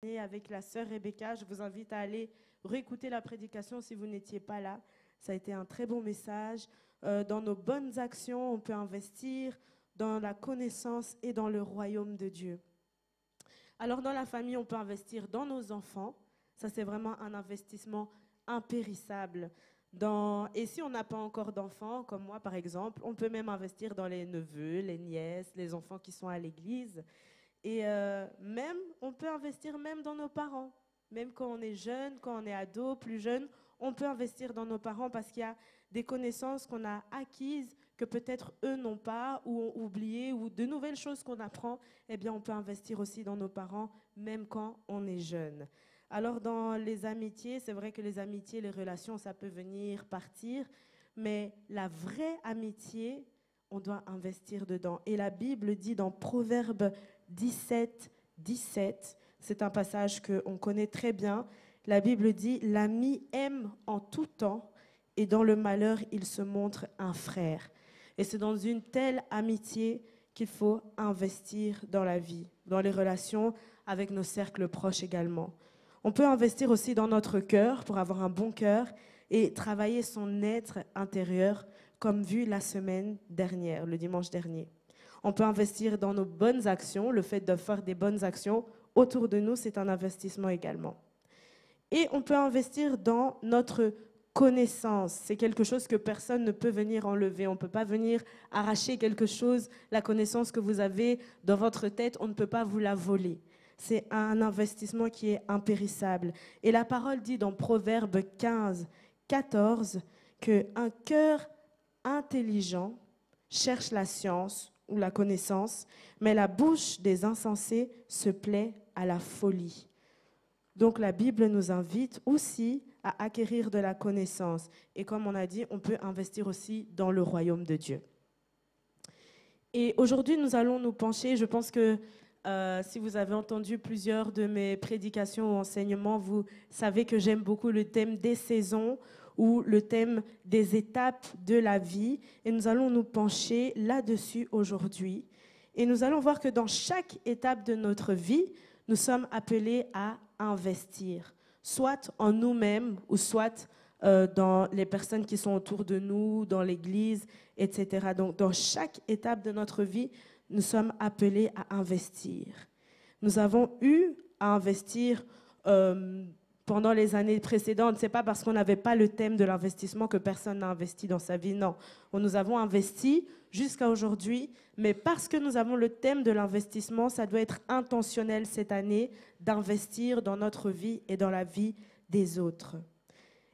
avec la sœur Rebecca. Je vous invite à aller réécouter la prédication si vous n'étiez pas là. Ça a été un très bon message. Dans nos bonnes actions, on peut investir dans la connaissance et dans le royaume de Dieu. Alors dans la famille, on peut investir dans nos enfants. Ça, c'est vraiment un investissement impérissable. Et si on n'a pas encore d'enfants, comme moi par exemple, on peut même investir dans les neveux, les nièces, les enfants qui sont à l'église. Et on peut investir même dans nos parents. Même quand on est jeune, quand on est ado, plus jeune, on peut investir dans nos parents parce qu'il y a des connaissances qu'on a acquises que peut-être eux n'ont pas ou ont oubliées, ou de nouvelles choses qu'on apprend. Eh bien, on peut investir aussi dans nos parents, même quand on est jeune. Alors, dans les amitiés, c'est vrai que les amitiés, les relations, ça peut venir, partir, mais la vraie amitié, on doit investir dedans. Et la Bible dit dans Proverbes 17, 17, c'est un passage qu'on connaît très bien. La Bible dit « L'ami aime en tout temps et dans le malheur, il se montre un frère ». Et c'est dans une telle amitié qu'il faut investir dans la vie, dans les relations avec nos cercles proches également. On peut investir aussi dans notre cœur pour avoir un bon cœur et travailler son être intérieur, comme vu la semaine dernière, le dimanche dernier. On peut investir dans nos bonnes actions. Le fait de faire des bonnes actions autour de nous, c'est un investissement également. Et on peut investir dans notre connaissance. C'est quelque chose que personne ne peut venir enlever. On ne peut pas venir arracher quelque chose, la connaissance que vous avez dans votre tête, on ne peut pas vous la voler. C'est un investissement qui est impérissable. Et la parole dit dans Proverbes 15, 14, qu'un cœur intelligent cherche la science ou la connaissance, mais la bouche des insensés se plaît à la folie. Donc la Bible nous invite aussi à acquérir de la connaissance. Et comme on a dit, on peut investir aussi dans le royaume de Dieu. Et aujourd'hui, nous allons nous pencher, je pense que si vous avez entendu plusieurs de mes prédications ou enseignements, vous savez que j'aime beaucoup le thème des saisons ou le thème des étapes de la vie. Et nous allons nous pencher là-dessus aujourd'hui. Et nous allons voir que dans chaque étape de notre vie, nous sommes appelés à investir, soit en nous-mêmes ou soit dans les personnes qui sont autour de nous, dans l'Église, etc. Donc, dans chaque étape de notre vie, nous sommes appelés à investir. Nous avons eu à investir pendant les années précédentes. Ce n'est pas parce qu'on n'avait pas le thème de l'investissement que personne n'a investi dans sa vie, non. Nous avons investi jusqu'à aujourd'hui, mais parce que nous avons le thème de l'investissement, ça doit être intentionnel cette année d'investir dans notre vie et dans la vie des autres.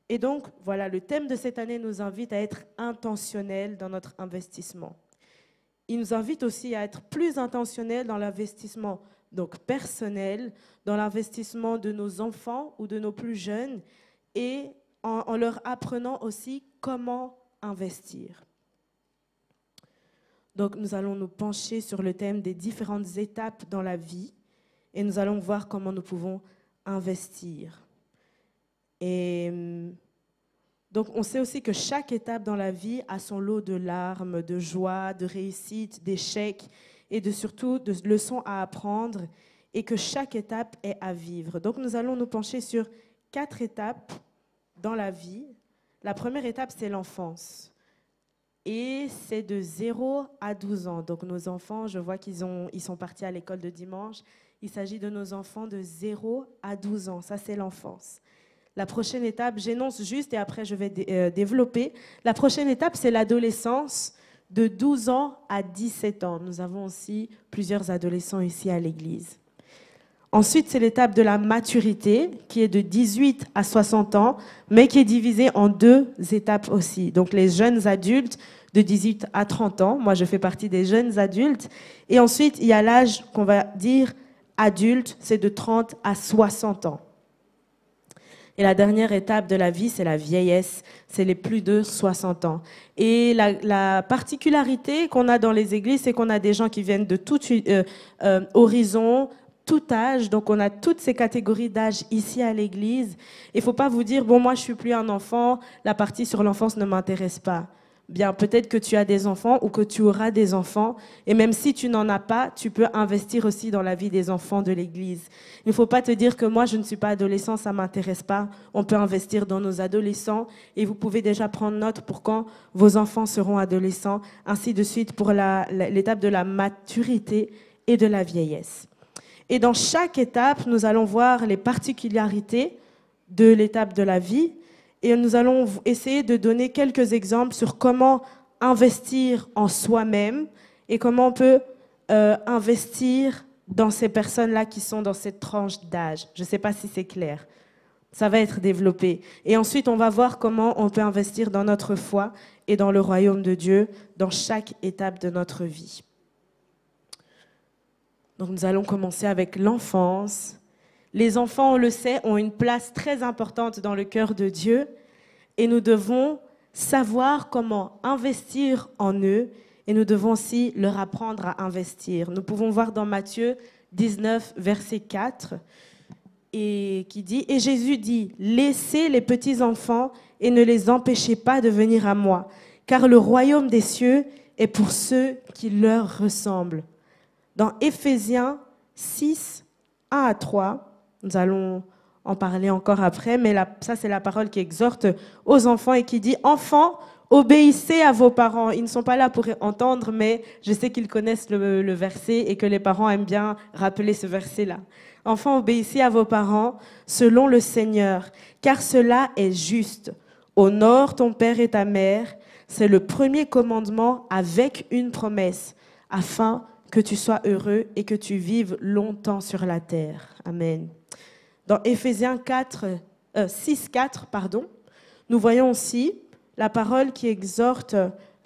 Et donc, voilà, le thème de cette année nous invite à être intentionnel dans notre investissement. Il nous invite aussi à être plus intentionnel dans l'investissement donc personnel, dans l'investissement de nos enfants ou de nos plus jeunes et en leur apprenant aussi comment investir. Donc nous allons nous pencher sur le thème des différentes étapes dans la vie et nous allons voir comment nous pouvons investir. Et donc, on sait aussi que chaque étape dans la vie a son lot de larmes, de joie, de réussite, d'échecs et surtout de leçons à apprendre et que chaque étape est à vivre. Donc, nous allons nous pencher sur 4 étapes dans la vie. La première étape, c'est l'enfance. Et c'est de 0 à 12 ans. Donc, nos enfants, je vois qu'ils sont partis à l'école de dimanche. Il s'agit de nos enfants de 0 à 12 ans. Ça, c'est l'enfance. La prochaine étape, j'énonce juste et après je vais développer. La prochaine étape, c'est l'adolescence de 12 ans à 17 ans. Nous avons aussi plusieurs adolescents ici à l'église. Ensuite, c'est l'étape de la maturité qui est de 18 à 60 ans, mais qui est divisée en 2 étapes aussi. Donc les jeunes adultes de 18 à 30 ans. Moi, je fais partie des jeunes adultes. Et ensuite, il y a l'âge qu'on va dire adulte, c'est de 30 à 60 ans. Et la dernière étape de la vie, c'est la vieillesse, c'est les plus de 60 ans. Et la particularité qu'on a dans les églises, c'est qu'on a des gens qui viennent de tout horizon, tout âge. Donc, on a toutes ces catégories d'âge ici à l'église. Il ne faut pas vous dire, bon, moi, je ne suis plus un enfant, la partie sur l'enfance ne m'intéresse pas. bien peut-être que tu as des enfants ou que tu auras des enfants. Et même si tu n'en as pas, tu peux investir aussi dans la vie des enfants de l'Église. Il ne faut pas te dire que moi, je ne suis pas adolescent, ça ne m'intéresse pas. On peut investir dans nos adolescents et vous pouvez déjà prendre note pour quand vos enfants seront adolescents, ainsi de suite pour l'étape de la maturité et de la vieillesse. Et dans chaque étape, nous allons voir les particularités de l'étape de la vie. Et nous allons essayer de donner quelques exemples sur comment investir en soi-même et comment on peut investir dans ces personnes-là qui sont dans cette tranche d'âge. Je ne sais pas si c'est clair. Ça va être développé. Et ensuite, on va voir comment on peut investir dans notre foi et dans le royaume de Dieu dans chaque étape de notre vie. Donc, nous allons commencer avec l'enfance. Les enfants, on le sait, ont une place très importante dans le cœur de Dieu et nous devons savoir comment investir en eux et nous devons aussi leur apprendre à investir. Nous pouvons voir dans Matthieu 19, verset 4, et qui dit « Et Jésus dit, laissez les petits enfants et ne les empêchez pas de venir à moi, car le royaume des cieux est pour ceux qui leur ressemblent. » Dans Éphésiens 6, 1 à 3, nous allons en parler encore après, mais ça c'est la parole qui exhorte aux enfants et qui dit « Enfants, obéissez à vos parents. » Ils ne sont pas là pour entendre, mais je sais qu'ils connaissent le verset et que les parents aiment bien rappeler ce verset-là. « Enfants, obéissez à vos parents selon le Seigneur, car cela est juste. Honore ton père et ta mère. C'est le premier commandement avec une promesse, afin que tu sois heureux et que tu vives longtemps sur la terre. » Amen. Dans Éphésiens 6, 4, nous voyons aussi la parole qui exhorte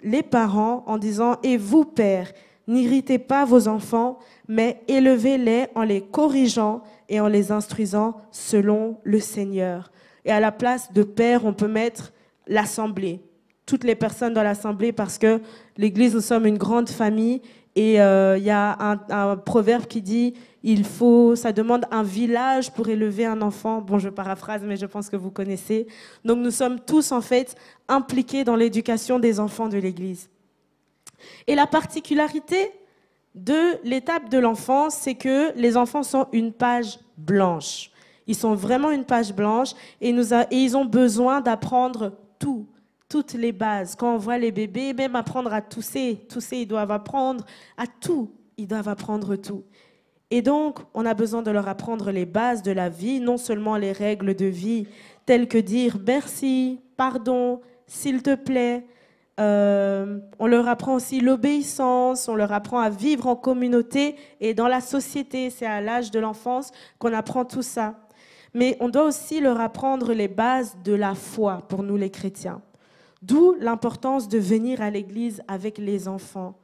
les parents en disant « Et vous, pères, n'irritez pas vos enfants, mais élevez-les en les corrigeant et en les instruisant selon le Seigneur. » Et à la place de père, on peut mettre l'assemblée, toutes les personnes dans l'assemblée, parce que l'Église, nous sommes une grande famille. Et il y a un proverbe qui dit ça demande un village pour élever un enfant. Bon, je paraphrase, mais je pense que vous connaissez. Donc nous sommes tous en fait impliqués dans l'éducation des enfants de l'Église. Et la particularité de l'étape de l'enfance, c'est que les enfants sont une page blanche. Ils sont vraiment une page blanche et ils ont besoin d'apprendre toutes les bases. Quand on voit les bébés, même apprendre à tousser, ils doivent apprendre à tout. Ils doivent apprendre tout. Et donc, on a besoin de leur apprendre les bases de la vie, non seulement les règles de vie, telles que dire merci, pardon, s'il te plaît. On leur apprend aussi l'obéissance, on leur apprend à vivre en communauté et dans la société. C'est à l'âge de l'enfance qu'on apprend tout ça. Mais on doit aussi leur apprendre les bases de la foi pour nous les chrétiens. D'où l'importance de venir à l'église avec les enfants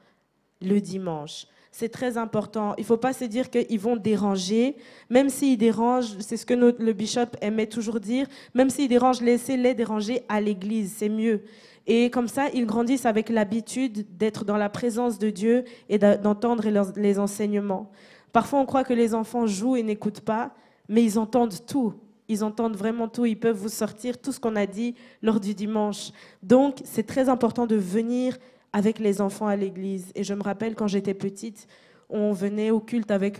le dimanche. C'est très important. Il ne faut pas se dire qu'ils vont déranger. Même s'ils dérangent, c'est ce que le bishop aimait toujours dire, même s'ils dérangent, laissez-les déranger à l'église, c'est mieux. Et comme ça, ils grandissent avec l'habitude d'être dans la présence de Dieu et d'entendre les enseignements. Parfois, on croit que les enfants jouent et n'écoutent pas, mais ils entendent tout. Ils entendent vraiment tout. Ils peuvent vous sortir tout ce qu'on a dit lors du dimanche. Donc, c'est très important de venir avec les enfants à l'église. Et je me rappelle, quand j'étais petite, on venait au culte avec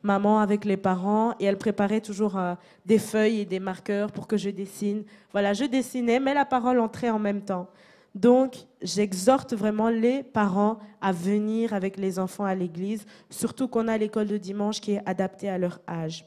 maman, avec les parents, et elle préparait toujours des feuilles et des marqueurs pour que je dessine. Voilà, je dessinais, mais la parole entrait en même temps. Donc, j'exhorte vraiment les parents à venir avec les enfants à l'église, surtout qu'on a l'école de dimanche qui est adaptée à leur âge.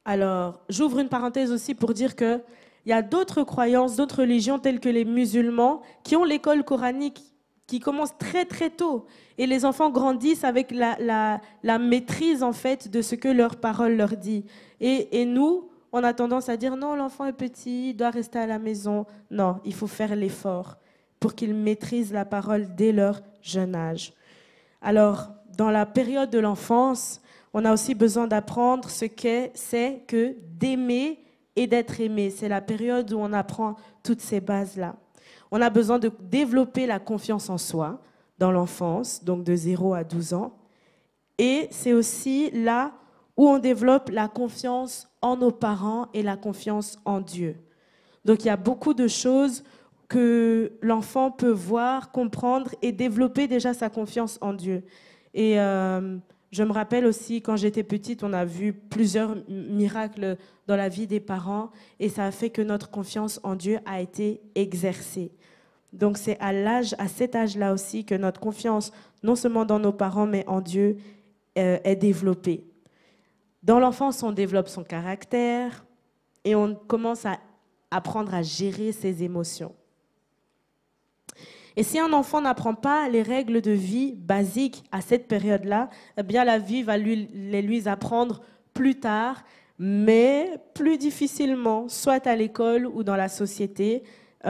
Alors, j'ouvre une parenthèse aussi pour dire qu'il y a d'autres croyances, d'autres religions telles que les musulmans qui ont l'école coranique qui commence très très tôt. Et les enfants grandissent avec la maîtrise en fait de ce que leur parole leur dit. Et nous, on a tendance à dire non, l'enfant est petit, il doit rester à la maison. Non, il faut faire l'effort pour qu'ils maîtrisent la parole dès leur jeune âge. Alors, dans la période de l'enfance, on a aussi besoin d'apprendre ce c'est que d'aimer et d'être aimé. C'est la période où on apprend toutes ces bases-là. On a besoin de développer la confiance en soi dans l'enfance, donc de 0 à 12 ans. Et c'est aussi là où on développe la confiance en nos parents et la confiance en Dieu. Donc il y a beaucoup de choses que l'enfant peut voir, comprendre et développer déjà sa confiance en Dieu. Et je me rappelle aussi, quand j'étais petite, on a vu plusieurs miracles dans la vie des parents et ça a fait que notre confiance en Dieu a été exercée. Donc c'est à cet âge-là aussi que notre confiance, non seulement dans nos parents, mais en Dieu, est développée. Dans l'enfance, on développe son caractère et on commence à apprendre à gérer ses émotions. Et si un enfant n'apprend pas les règles de vie basiques à cette période-là, eh bien la vie va les lui apprendre plus tard, mais plus difficilement, soit à l'école ou dans la société, ou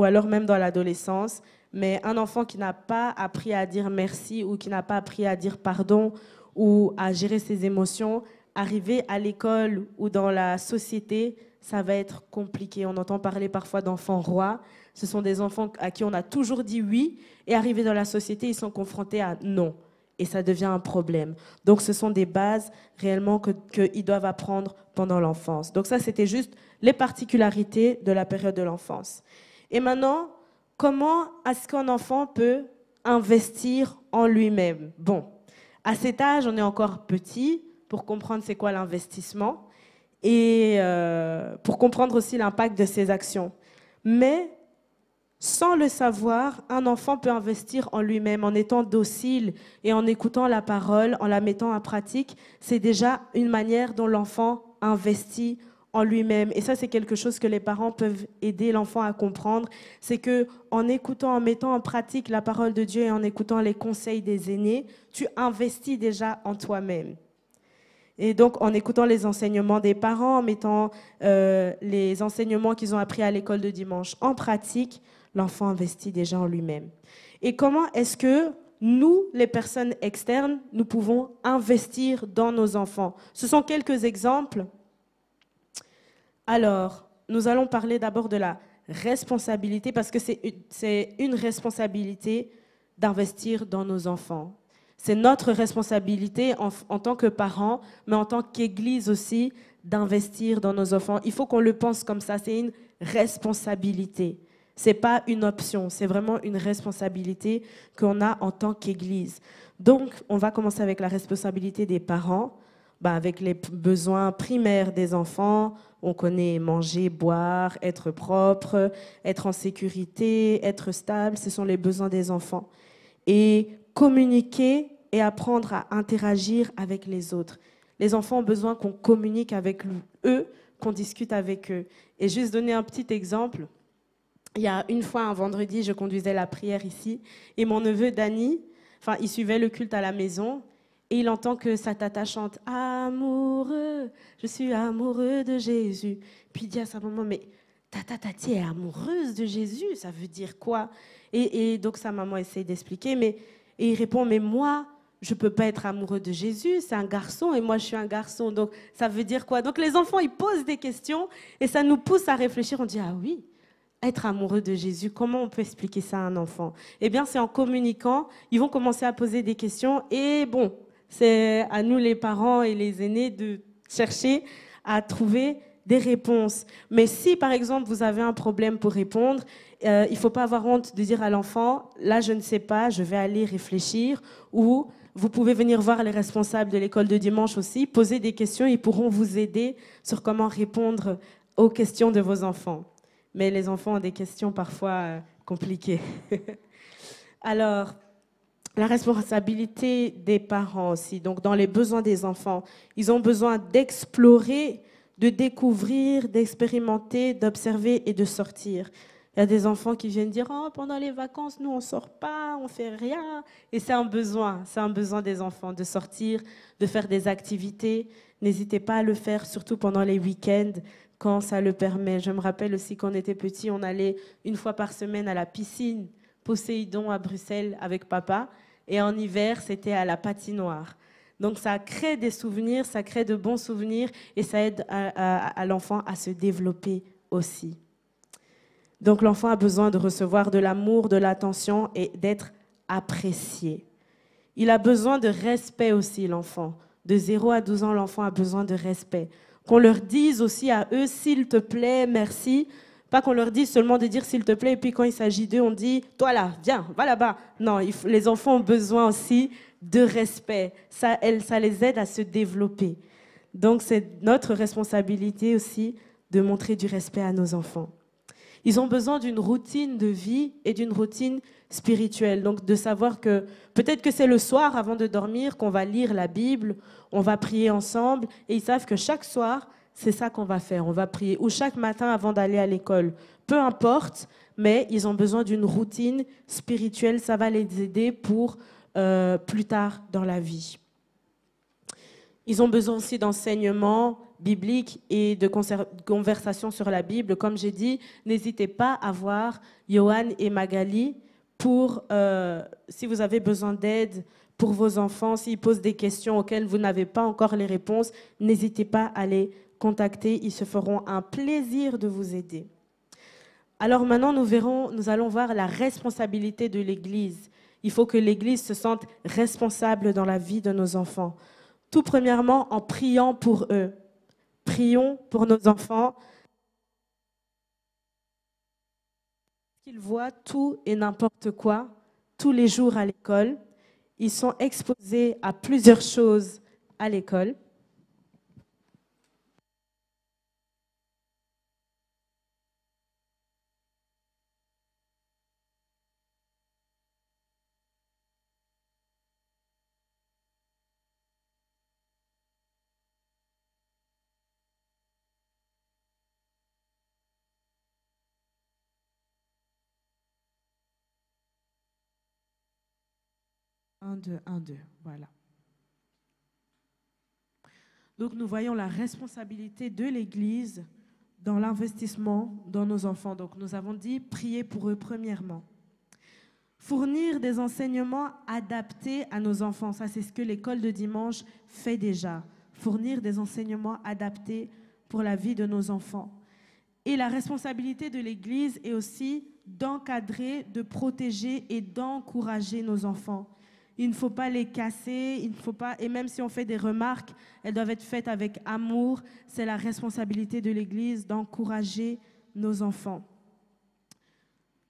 alors même dans l'adolescence. Mais un enfant qui n'a pas appris à dire merci ou qui n'a pas appris à dire pardon ou à gérer ses émotions, arriver à l'école ou dans la société, ça va être compliqué. On entend parler parfois d'enfants rois. Ce sont des enfants à qui on a toujours dit oui, et arrivés dans la société, ils sont confrontés à non. Et ça devient un problème. Donc, ce sont des bases réellement qu'ils doivent apprendre pendant l'enfance. Donc, ça, c'était juste les particularités de la période de l'enfance. Et maintenant, comment est-ce qu'un enfant peut investir en lui-même? Bon, à cet âge, on est encore petit pour comprendre c'est quoi l'investissement et pour comprendre aussi l'impact de ses actions. Mais sans le savoir, un enfant peut investir en lui-même en étant docile et en écoutant la parole, en la mettant en pratique. C'est déjà une manière dont l'enfant investit en lui-même. Et ça, c'est quelque chose que les parents peuvent aider l'enfant à comprendre. C'est qu'en écoutant, en mettant en pratique la parole de Dieu et en écoutant les conseils des aînés, tu investis déjà en toi-même. Et donc, en écoutant les enseignements des parents, en mettant les enseignements qu'ils ont appris à l'école de dimanche en pratique, l'enfant investit déjà en lui-même. Et comment est-ce que nous, les personnes externes, nous pouvons investir dans nos enfants? Ce sont quelques exemples. Alors, nous allons parler d'abord de la responsabilité, parce que c'est une responsabilité d'investir dans nos enfants. C'est notre responsabilité en tant que parents, mais en tant qu'Église aussi, d'investir dans nos enfants. Il faut qu'on le pense comme ça, c'est une responsabilité. Ce n'est pas une option, c'est vraiment une responsabilité qu'on a en tant qu'Église. Donc, on va commencer avec la responsabilité des parents, avec les besoins primaires des enfants. On connaît manger, boire, être propre, être en sécurité, être stable, ce sont les besoins des enfants. Et communiquer et apprendre à interagir avec les autres. Les enfants ont besoin qu'on communique avec eux, qu'on discute avec eux. Et juste donner un petit exemple. Il y a une fois, un vendredi, je conduisais la prière ici, et mon neveu Dany, il suivait le culte à la maison, et il entend que sa tata chante « Amoureux, je suis amoureux de Jésus ». Puis il dit à sa maman « Mais tati est amoureuse de Jésus, ça veut dire quoi ?» Et donc sa maman essaie d'expliquer, et il répond « Mais moi, je ne peux pas être amoureux de Jésus, c'est un garçon, et moi je suis un garçon, donc ça veut dire quoi ?» Donc les enfants, ils posent des questions, et ça nous pousse à réfléchir, on dit « Ah oui ». Être amoureux de Jésus, comment on peut expliquer ça à un enfant? Eh bien, c'est en communiquant, ils vont commencer à poser des questions et bon, c'est à nous les parents et les aînés de chercher à trouver des réponses. Mais si, par exemple, vous avez un problème pour répondre, il ne faut pas avoir honte de dire à l'enfant, là, je ne sais pas, je vais aller réfléchir, ou vous pouvez venir voir les responsables de l'école de dimanche aussi, poser des questions, ils pourront vous aider sur comment répondre aux questions de vos enfants. Mais les enfants ont des questions parfois compliquées. Alors, la responsabilité des parents aussi, donc dans les besoins des enfants, ils ont besoin d'explorer, de découvrir, d'expérimenter, d'observer et de sortir. Il y a des enfants qui viennent dire « Oh, pendant les vacances, nous, on ne sort pas, on ne fait rien. » Et c'est un besoin des enfants de sortir, de faire des activités. N'hésitez pas à le faire, surtout pendant les week-ends, quand ça le permet. Je me rappelle aussi quand on était petit, on allait une fois par semaine à la piscine Poséidon à Bruxelles avec papa. Et en hiver, c'était à la patinoire. Donc ça crée des souvenirs, ça crée de bons souvenirs et ça aide à l'enfant à se développer aussi. Donc l'enfant a besoin de recevoir de l'amour, de l'attention et d'être apprécié. Il a besoin de respect aussi, l'enfant. De 0 à 12 ans, l'enfant a besoin de respect. Qu'on leur dise aussi à eux, s'il te plaît, merci, Pas qu'on leur dise seulement de dire s'il te plaît, et puis quand il s'agit d'eux, on dit toi là, viens, va là-bas. Non, les enfants ont besoin aussi de respect. Ça les aide à se développer. Donc c'est notre responsabilité aussi de montrer du respect à nos enfants. Ils ont besoin d'une routine de vie et d'une routine spirituelle. Donc de savoir que peut-être que c'est le soir avant de dormir qu'on va lire la Bible, on va prier ensemble, et ils savent que chaque soir, c'est ça qu'on va faire, on va prier. Ou chaque matin avant d'aller à l'école. Peu importe, mais ils ont besoin d'une routine spirituelle. Ça va les aider pour plus tard dans la vie. Ils ont besoin aussi d'enseignements bibliques et de conversations sur la Bible. Comme j'ai dit, n'hésitez pas à voir Johan et Magali pour, si vous avez besoin d'aide pour vos enfants, s'ils posent des questions auxquelles vous n'avez pas encore les réponses, n'hésitez pas à les contacter. Ils se feront un plaisir de vous aider. Alors maintenant, nous allons voir la responsabilité de l'Église. Il faut que l'Église se sente responsable dans la vie de nos enfants. Tout premièrement, en priant pour eux. Prions pour nos enfants. Qu'ils voient tout et n'importe quoi, tous les jours à l'école. Ils sont exposés à plusieurs choses à l'école. Un, deux, voilà. Donc nous voyons la responsabilité de l'Église dans l'investissement dans nos enfants. Donc nous avons dit prier pour eux premièrement. Fournir des enseignements adaptés à nos enfants. Ça, c'est ce que l'école de dimanche fait déjà. Fournir des enseignements adaptés pour la vie de nos enfants. Et la responsabilité de l'Église est aussi d'encadrer, de protéger et d'encourager nos enfants. Il ne faut pas les casser, il ne faut pas, et même si on fait des remarques, elles doivent être faites avec amour. C'est la responsabilité de l'Église d'encourager nos enfants.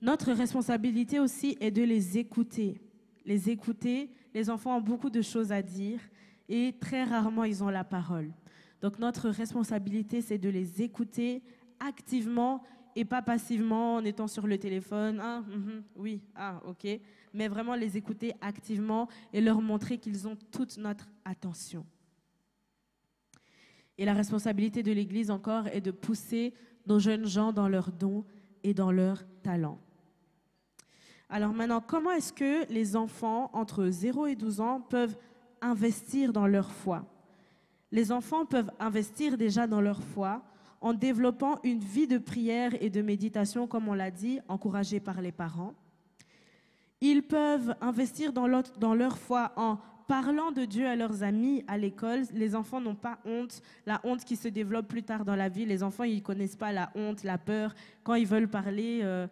Notre responsabilité aussi est de les écouter. Les écouter, les enfants ont beaucoup de choses à dire et très rarement ils ont la parole. Donc notre responsabilité, c'est de les écouter activement et pas passivement en étant sur le téléphone. Ah, oui, ah, ok. Mais vraiment les écouter activement et leur montrer qu'ils ont toute notre attention. Et la responsabilité de l'Église encore est de pousser nos jeunes gens dans leurs dons et dans leurs talents. Alors maintenant, comment est-ce que les enfants entre 0 et 12 ans peuvent investir dans leur foi? Les enfants peuvent investir déjà dans leur foi en développant une vie de prière et de méditation, comme on l'a dit, encouragée par les parents. Ils peuvent investir dans leur foi en parlant de Dieu à leurs amis à l'école. Les enfants n'ont pas honte, la honte qui se développe plus tard dans la vie. Les enfants, ils ne connaissent pas la honte, la peur. Quand ils veulent parler,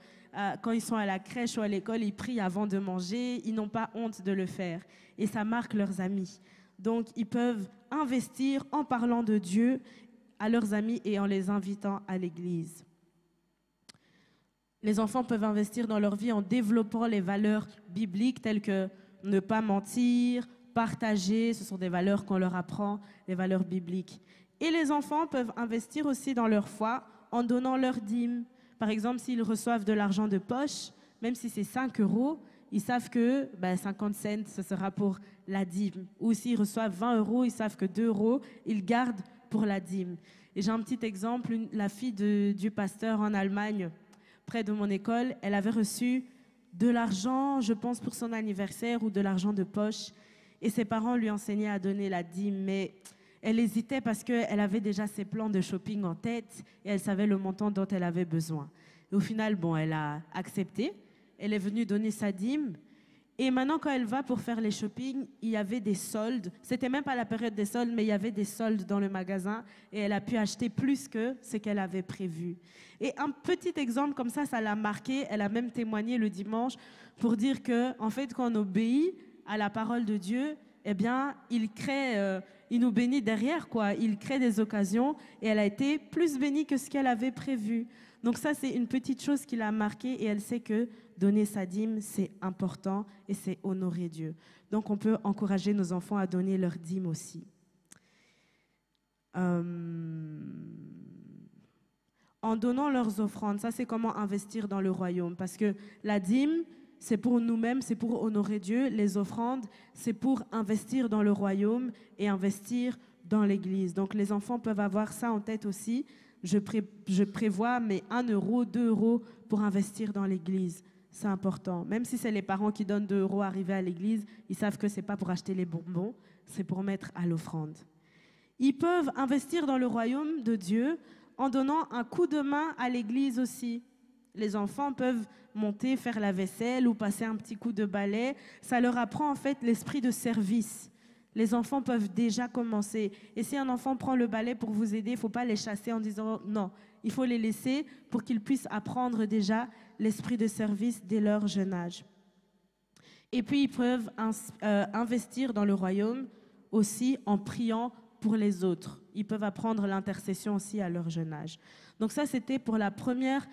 quand ils sont à la crèche ou à l'école, ils prient avant de manger. Ils n'ont pas honte de le faire. Et ça marque leurs amis. Donc, ils peuvent investir en parlant de Dieu à leurs amis et en les invitant à l'église. Les enfants peuvent investir dans leur vie en développant les valeurs bibliques telles que ne pas mentir, partager, ce sont des valeurs qu'on leur apprend, les valeurs bibliques. Et les enfants peuvent investir aussi dans leur foi en donnant leur dîme. Par exemple, s'ils reçoivent de l'argent de poche, même si c'est 5 €, ils savent que 50 cents, ce sera pour la dîme. Ou s'ils reçoivent 20 €, ils savent que 2 €, ils gardent pour la dîme. Et j'ai un petit exemple, la fille du pasteur en Allemagne, près de mon école, elle avait reçu de l'argent, je pense, pour son anniversaire ou de l'argent de poche. Et ses parents lui enseignaient à donner la dîme, mais elle hésitait parce qu'elle avait déjà ses plans de shopping en tête et elle savait le montant dont elle avait besoin. Et au final, elle a accepté. Elle est venue donner sa dîme. Et maintenant, quand elle va pour faire les shoppings, il y avait des soldes. C'était même pas la période des soldes, mais il y avait des soldes dans le magasin et elle a pu acheter plus que ce qu'elle avait prévu. Et un petit exemple comme ça l'a marqué. Elle a même témoigné le dimanche pour dire que, en fait, quand on obéit à la parole de Dieu, eh bien, il crée il nous bénit derrière, quoi. Il crée des occasions et elle a été plus bénie que ce qu'elle avait prévu. Donc ça, c'est une petite chose qui l'a marquée et elle sait que donner sa dîme, c'est important et c'est honorer Dieu. Donc on peut encourager nos enfants à donner leur dîme aussi. En donnant leurs offrandes, ça c'est comment investir dans le royaume. Parce que la dîme, c'est pour nous-mêmes, c'est pour honorer Dieu. Les offrandes, c'est pour investir dans le royaume et investir dans l'Église. Donc les enfants peuvent avoir ça en tête aussi. Je prévois mes 1 euro, 2 euros pour investir dans l'Église. C'est important. Même si c'est les parents qui donnent 2 euros arrivés à l'église, ils savent que ce n'est pas pour acheter les bonbons, c'est pour mettre à l'offrande. Ils peuvent investir dans le royaume de Dieu en donnant un coup de main à l'église aussi. Les enfants peuvent monter, faire la vaisselle ou passer un petit coup de balai. Ça leur apprend en fait l'esprit de service. Les enfants peuvent déjà commencer. Et si un enfant prend le balai pour vous aider, il ne faut pas les chasser en disant non. Il faut les laisser pour qu'ils puissent apprendre déjà l'esprit de service dès leur jeune âge. Et puis, ils peuvent investir dans le royaume aussi en priant pour les autres. Ils peuvent apprendre l'intercession aussi à leur jeune âge. Donc ça, c'était pour la première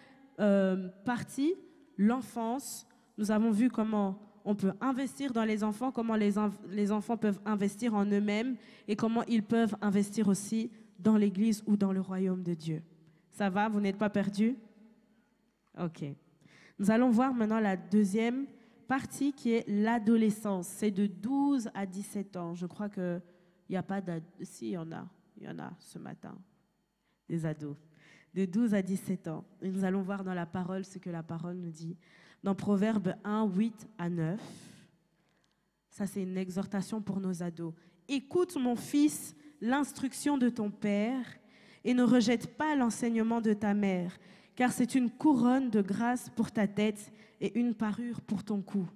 partie, l'enfance. Nous avons vu comment on peut investir dans les enfants, comment les enfants peuvent investir en eux-mêmes et comment ils peuvent investir aussi dans l'Église ou dans le royaume de Dieu. Ça va? Vous n'êtes pas perdus? OK. Nous allons voir maintenant la deuxième partie qui est l'adolescence. C'est de 12 à 17 ans. Je crois qu'il n'y a pas d'ado. Si, il y en a. Il y en a ce matin. Des ados. De 12 à 17 ans. Et nous allons voir dans la parole ce que la parole nous dit. Dans Proverbes 1, 8 à 9. Ça, c'est une exhortation pour nos ados. Écoute, mon fils, l'instruction de ton père et ne rejette pas l'enseignement de ta mère, car c'est une couronne de grâce pour ta tête et une parure pour ton cou.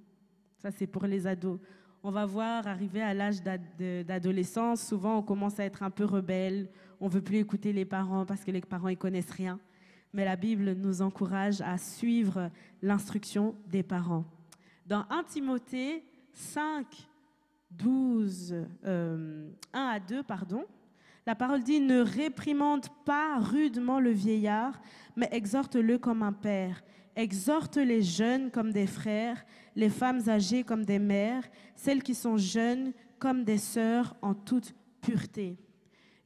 Ça, c'est pour les ados. On va voir, arriver à l'âge d'adolescence, souvent on commence à être un peu rebelle, on ne veut plus écouter les parents parce que les parents ne connaissent rien. Mais la Bible nous encourage à suivre l'instruction des parents. Dans 1 Timothée 5, 1 à 2, la parole dit « Ne réprimande pas rudement le vieillard, mais exhorte-le comme un père. Exhorte les jeunes comme des frères, les femmes âgées comme des mères, celles qui sont jeunes comme des sœurs en toute pureté. »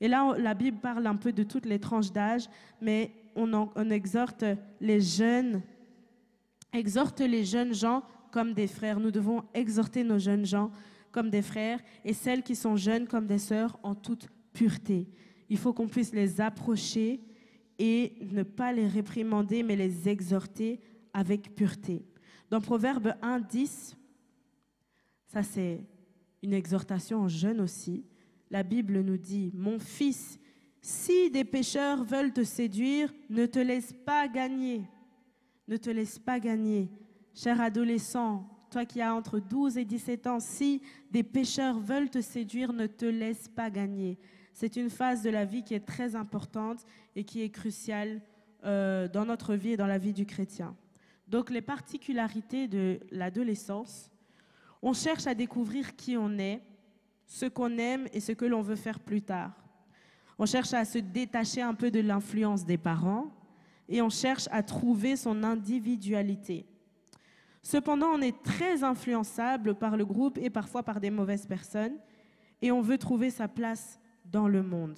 Et là, la Bible parle un peu de toutes les tranches d'âge, mais on exhorte les jeunes gens comme des frères. Nous devons exhorter nos jeunes gens comme des frères et celles qui sont jeunes comme des sœurs en toute pureté. Il faut qu'on puisse les approcher et ne pas les réprimander, mais les exhorter avec pureté. Dans Proverbe 1, 10, ça c'est une exhortation aux jeunes aussi. La Bible nous dit « Mon fils, si des pécheurs veulent te séduire, ne te laisse pas gagner. » Ne te laisse pas gagner. Cher adolescent, toi qui as entre 12 et 17 ans, si des pécheurs veulent te séduire, ne te laisse pas gagner. C'est une phase de la vie qui est très importante et qui est cruciale dans notre vie et dans la vie du chrétien. Donc les particularités de l'adolescence, on cherche à découvrir qui on est, ce qu'on aime et ce que l'on veut faire plus tard. On cherche à se détacher un peu de l'influence des parents et on cherche à trouver son individualité. Cependant, on est très influençable par le groupe et parfois par des mauvaises personnes et on veut trouver sa place dans le monde.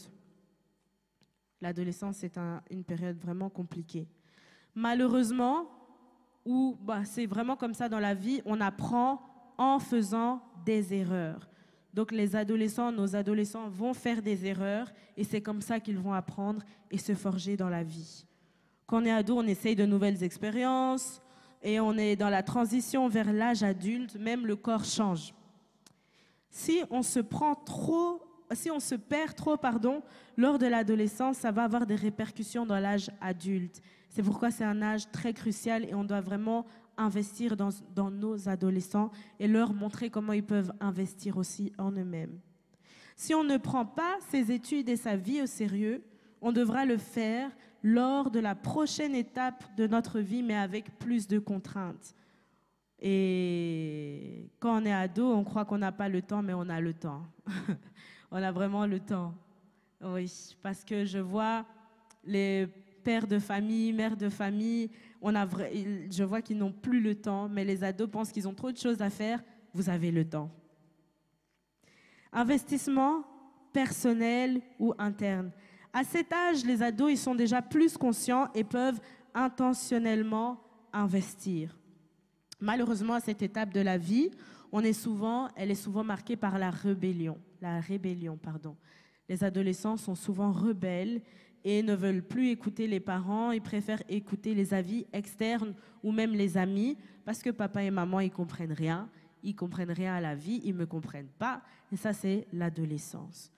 L'adolescence est une période vraiment compliquée. Malheureusement, c'est vraiment comme ça dans la vie, on apprend en faisant des erreurs. Donc nos adolescents vont faire des erreurs et c'est comme ça qu'ils vont apprendre et se forger dans la vie. Quand on est ado, on essaye de nouvelles expériences et on est dans la transition vers l'âge adulte, même le corps change. Si on se perd trop, lors de l'adolescence, ça va avoir des répercussions dans l'âge adulte. C'est pourquoi c'est un âge très crucial et on doit vraiment investir dans nos adolescents et leur montrer comment ils peuvent investir aussi en eux-mêmes. Si on ne prend pas ses études et sa vie au sérieux, on devra le faire lors de la prochaine étape de notre vie, mais avec plus de contraintes. Et quand on est ado, on croit qu'on n'a pas le temps, mais on a le temps. On a vraiment le temps. Oui, parce que je vois les pères de famille, mères de famille, je vois qu'ils n'ont plus le temps, mais les ados pensent qu'ils ont trop de choses à faire. Vous avez le temps. Investissement personnel ou interne. À cet âge, les ados, ils sont déjà plus conscients et peuvent intentionnellement investir. Malheureusement, à cette étape de la vie, elle est souvent marquée par la rébellion. Les adolescents sont souvent rebelles et ne veulent plus écouter les parents, ils préfèrent écouter les avis externes ou même les amis parce que papa et maman, ils comprennent rien à la vie, ils ne me comprennent pas. Et ça, c'est l'adolescence.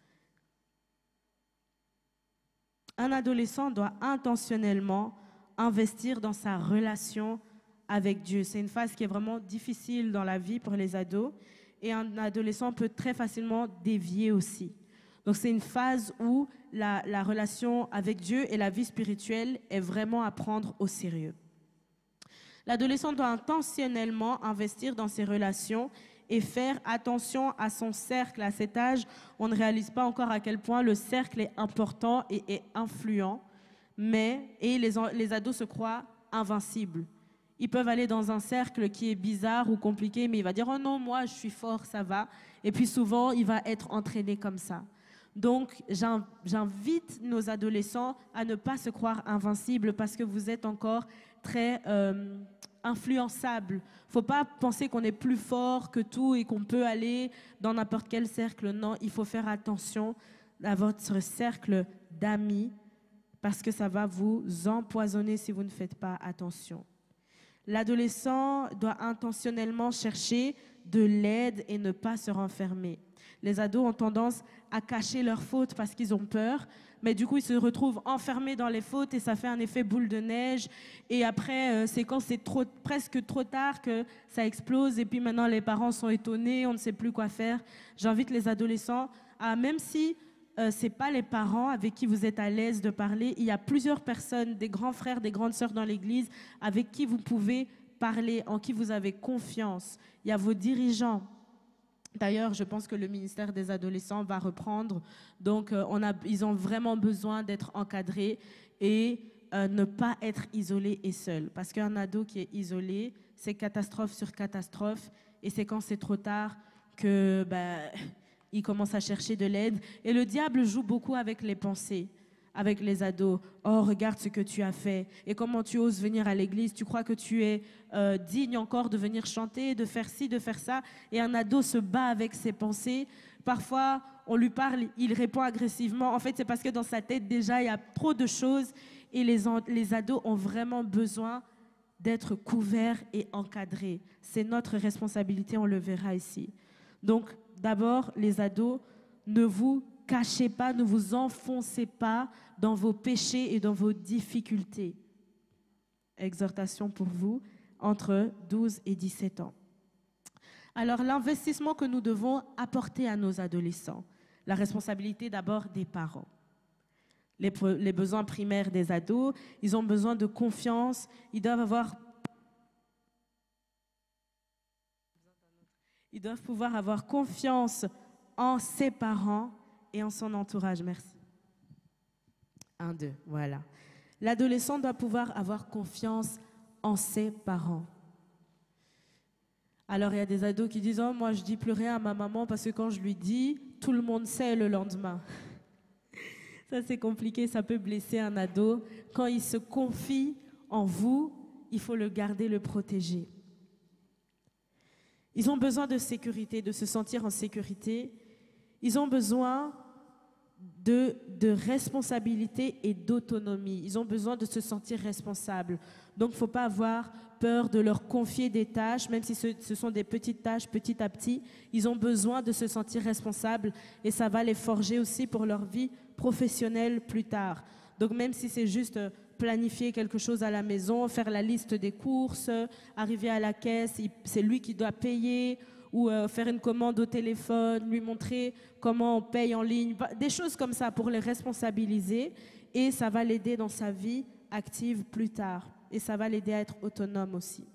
Un adolescent doit intentionnellement investir dans sa relation avec Dieu. C'est une phase qui est vraiment difficile dans la vie pour les ados et un adolescent peut très facilement dévier aussi. Donc c'est une phase où la relation avec Dieu et la vie spirituelle est vraiment à prendre au sérieux. L'adolescent doit intentionnellement investir dans ses relations et faire attention à son cercle. À cet âge, on ne réalise pas encore à quel point le cercle est important et est influent, et les ados se croient invincibles. Ils peuvent aller dans un cercle qui est bizarre ou compliqué, mais il va dire « Oh non, moi, je suis fort, ça va ». Et puis souvent, il va être entraîné comme ça. Donc, j'invite nos adolescents à ne pas se croire invincibles parce que vous êtes encore très influençables. Il ne faut pas penser qu'on est plus fort que tout et qu'on peut aller dans n'importe quel cercle. Non, il faut faire attention à votre cercle d'amis parce que ça va vous empoisonner si vous ne faites pas attention. L'adolescent doit intentionnellement chercher de l'aide et ne pas se renfermer. Les ados ont tendance à cacher leurs fautes parce qu'ils ont peur, mais du coup, ils se retrouvent enfermés dans les fautes et ça fait un effet boule de neige. Et après, c'est quand c'est presque trop tard que ça explose et puis maintenant, les parents sont étonnés, on ne sait plus quoi faire. J'invite les adolescents à, même si ce n'est pas les parents avec qui vous êtes à l'aise de parler, il y a plusieurs personnes, des grands frères, des grandes sœurs dans l'église avec qui vous pouvez parler, en qui vous avez confiance. Il y a vos dirigeants. D'ailleurs, je pense que le ministère des adolescents va reprendre. Donc, ils ont vraiment besoin d'être encadrés et ne pas être isolés et seuls. Parce qu'un ado qui est isolé, c'est catastrophe sur catastrophe. Et c'est quand c'est trop tard que il commence à chercher de l'aide. Et le diable joue beaucoup avec les pensées, avec les ados. Oh, regarde ce que tu as fait. Et comment tu oses venir à l'église? Tu crois que tu es digne encore de venir chanter, de faire ci, de faire ça? Et un ado se bat avec ses pensées. Parfois, on lui parle, il répond agressivement. En fait, c'est parce que dans sa tête, déjà, il y a trop de choses. Et les ados ont vraiment besoin d'être couverts et encadrés. C'est notre responsabilité, on le verra ici. Donc, d'abord, les ados, ne vous cachez pas, ne vous enfoncez pas dans vos péchés et dans vos difficultés. Exhortation pour vous, entre 12 et 17 ans. Alors, l'investissement que nous devons apporter à nos adolescents, la responsabilité d'abord des parents. Les besoins primaires des ados, ils ont besoin de confiance, ils doivent pouvoir avoir confiance en ses parents et en son entourage. Merci. 1, 2, voilà. L'adolescent doit pouvoir avoir confiance en ses parents. Alors, il y a des ados qui disent « Oh, moi, je ne dis plus rien à ma maman parce que quand je lui dis, tout le monde sait le lendemain. » Ça, c'est compliqué, ça peut blesser un ado. Quand il se confie en vous, il faut le garder, le protéger. Ils ont besoin de sécurité, de se sentir en sécurité. Ils ont besoin de responsabilité et d'autonomie. Ils ont besoin de se sentir responsables. Donc, il ne faut pas avoir peur de leur confier des tâches, même si ce sont des petites tâches, petit à petit. Ils ont besoin de se sentir responsables et ça va les forger aussi pour leur vie professionnelle plus tard. Donc, même si c'est juste planifier quelque chose à la maison, faire la liste des courses, arriver à la caisse, c'est lui qui doit payer, ou faire une commande au téléphone, lui montrer comment on paye en ligne, des choses comme ça pour les responsabiliser et ça va l'aider dans sa vie active plus tard et ça va l'aider à être autonome aussi.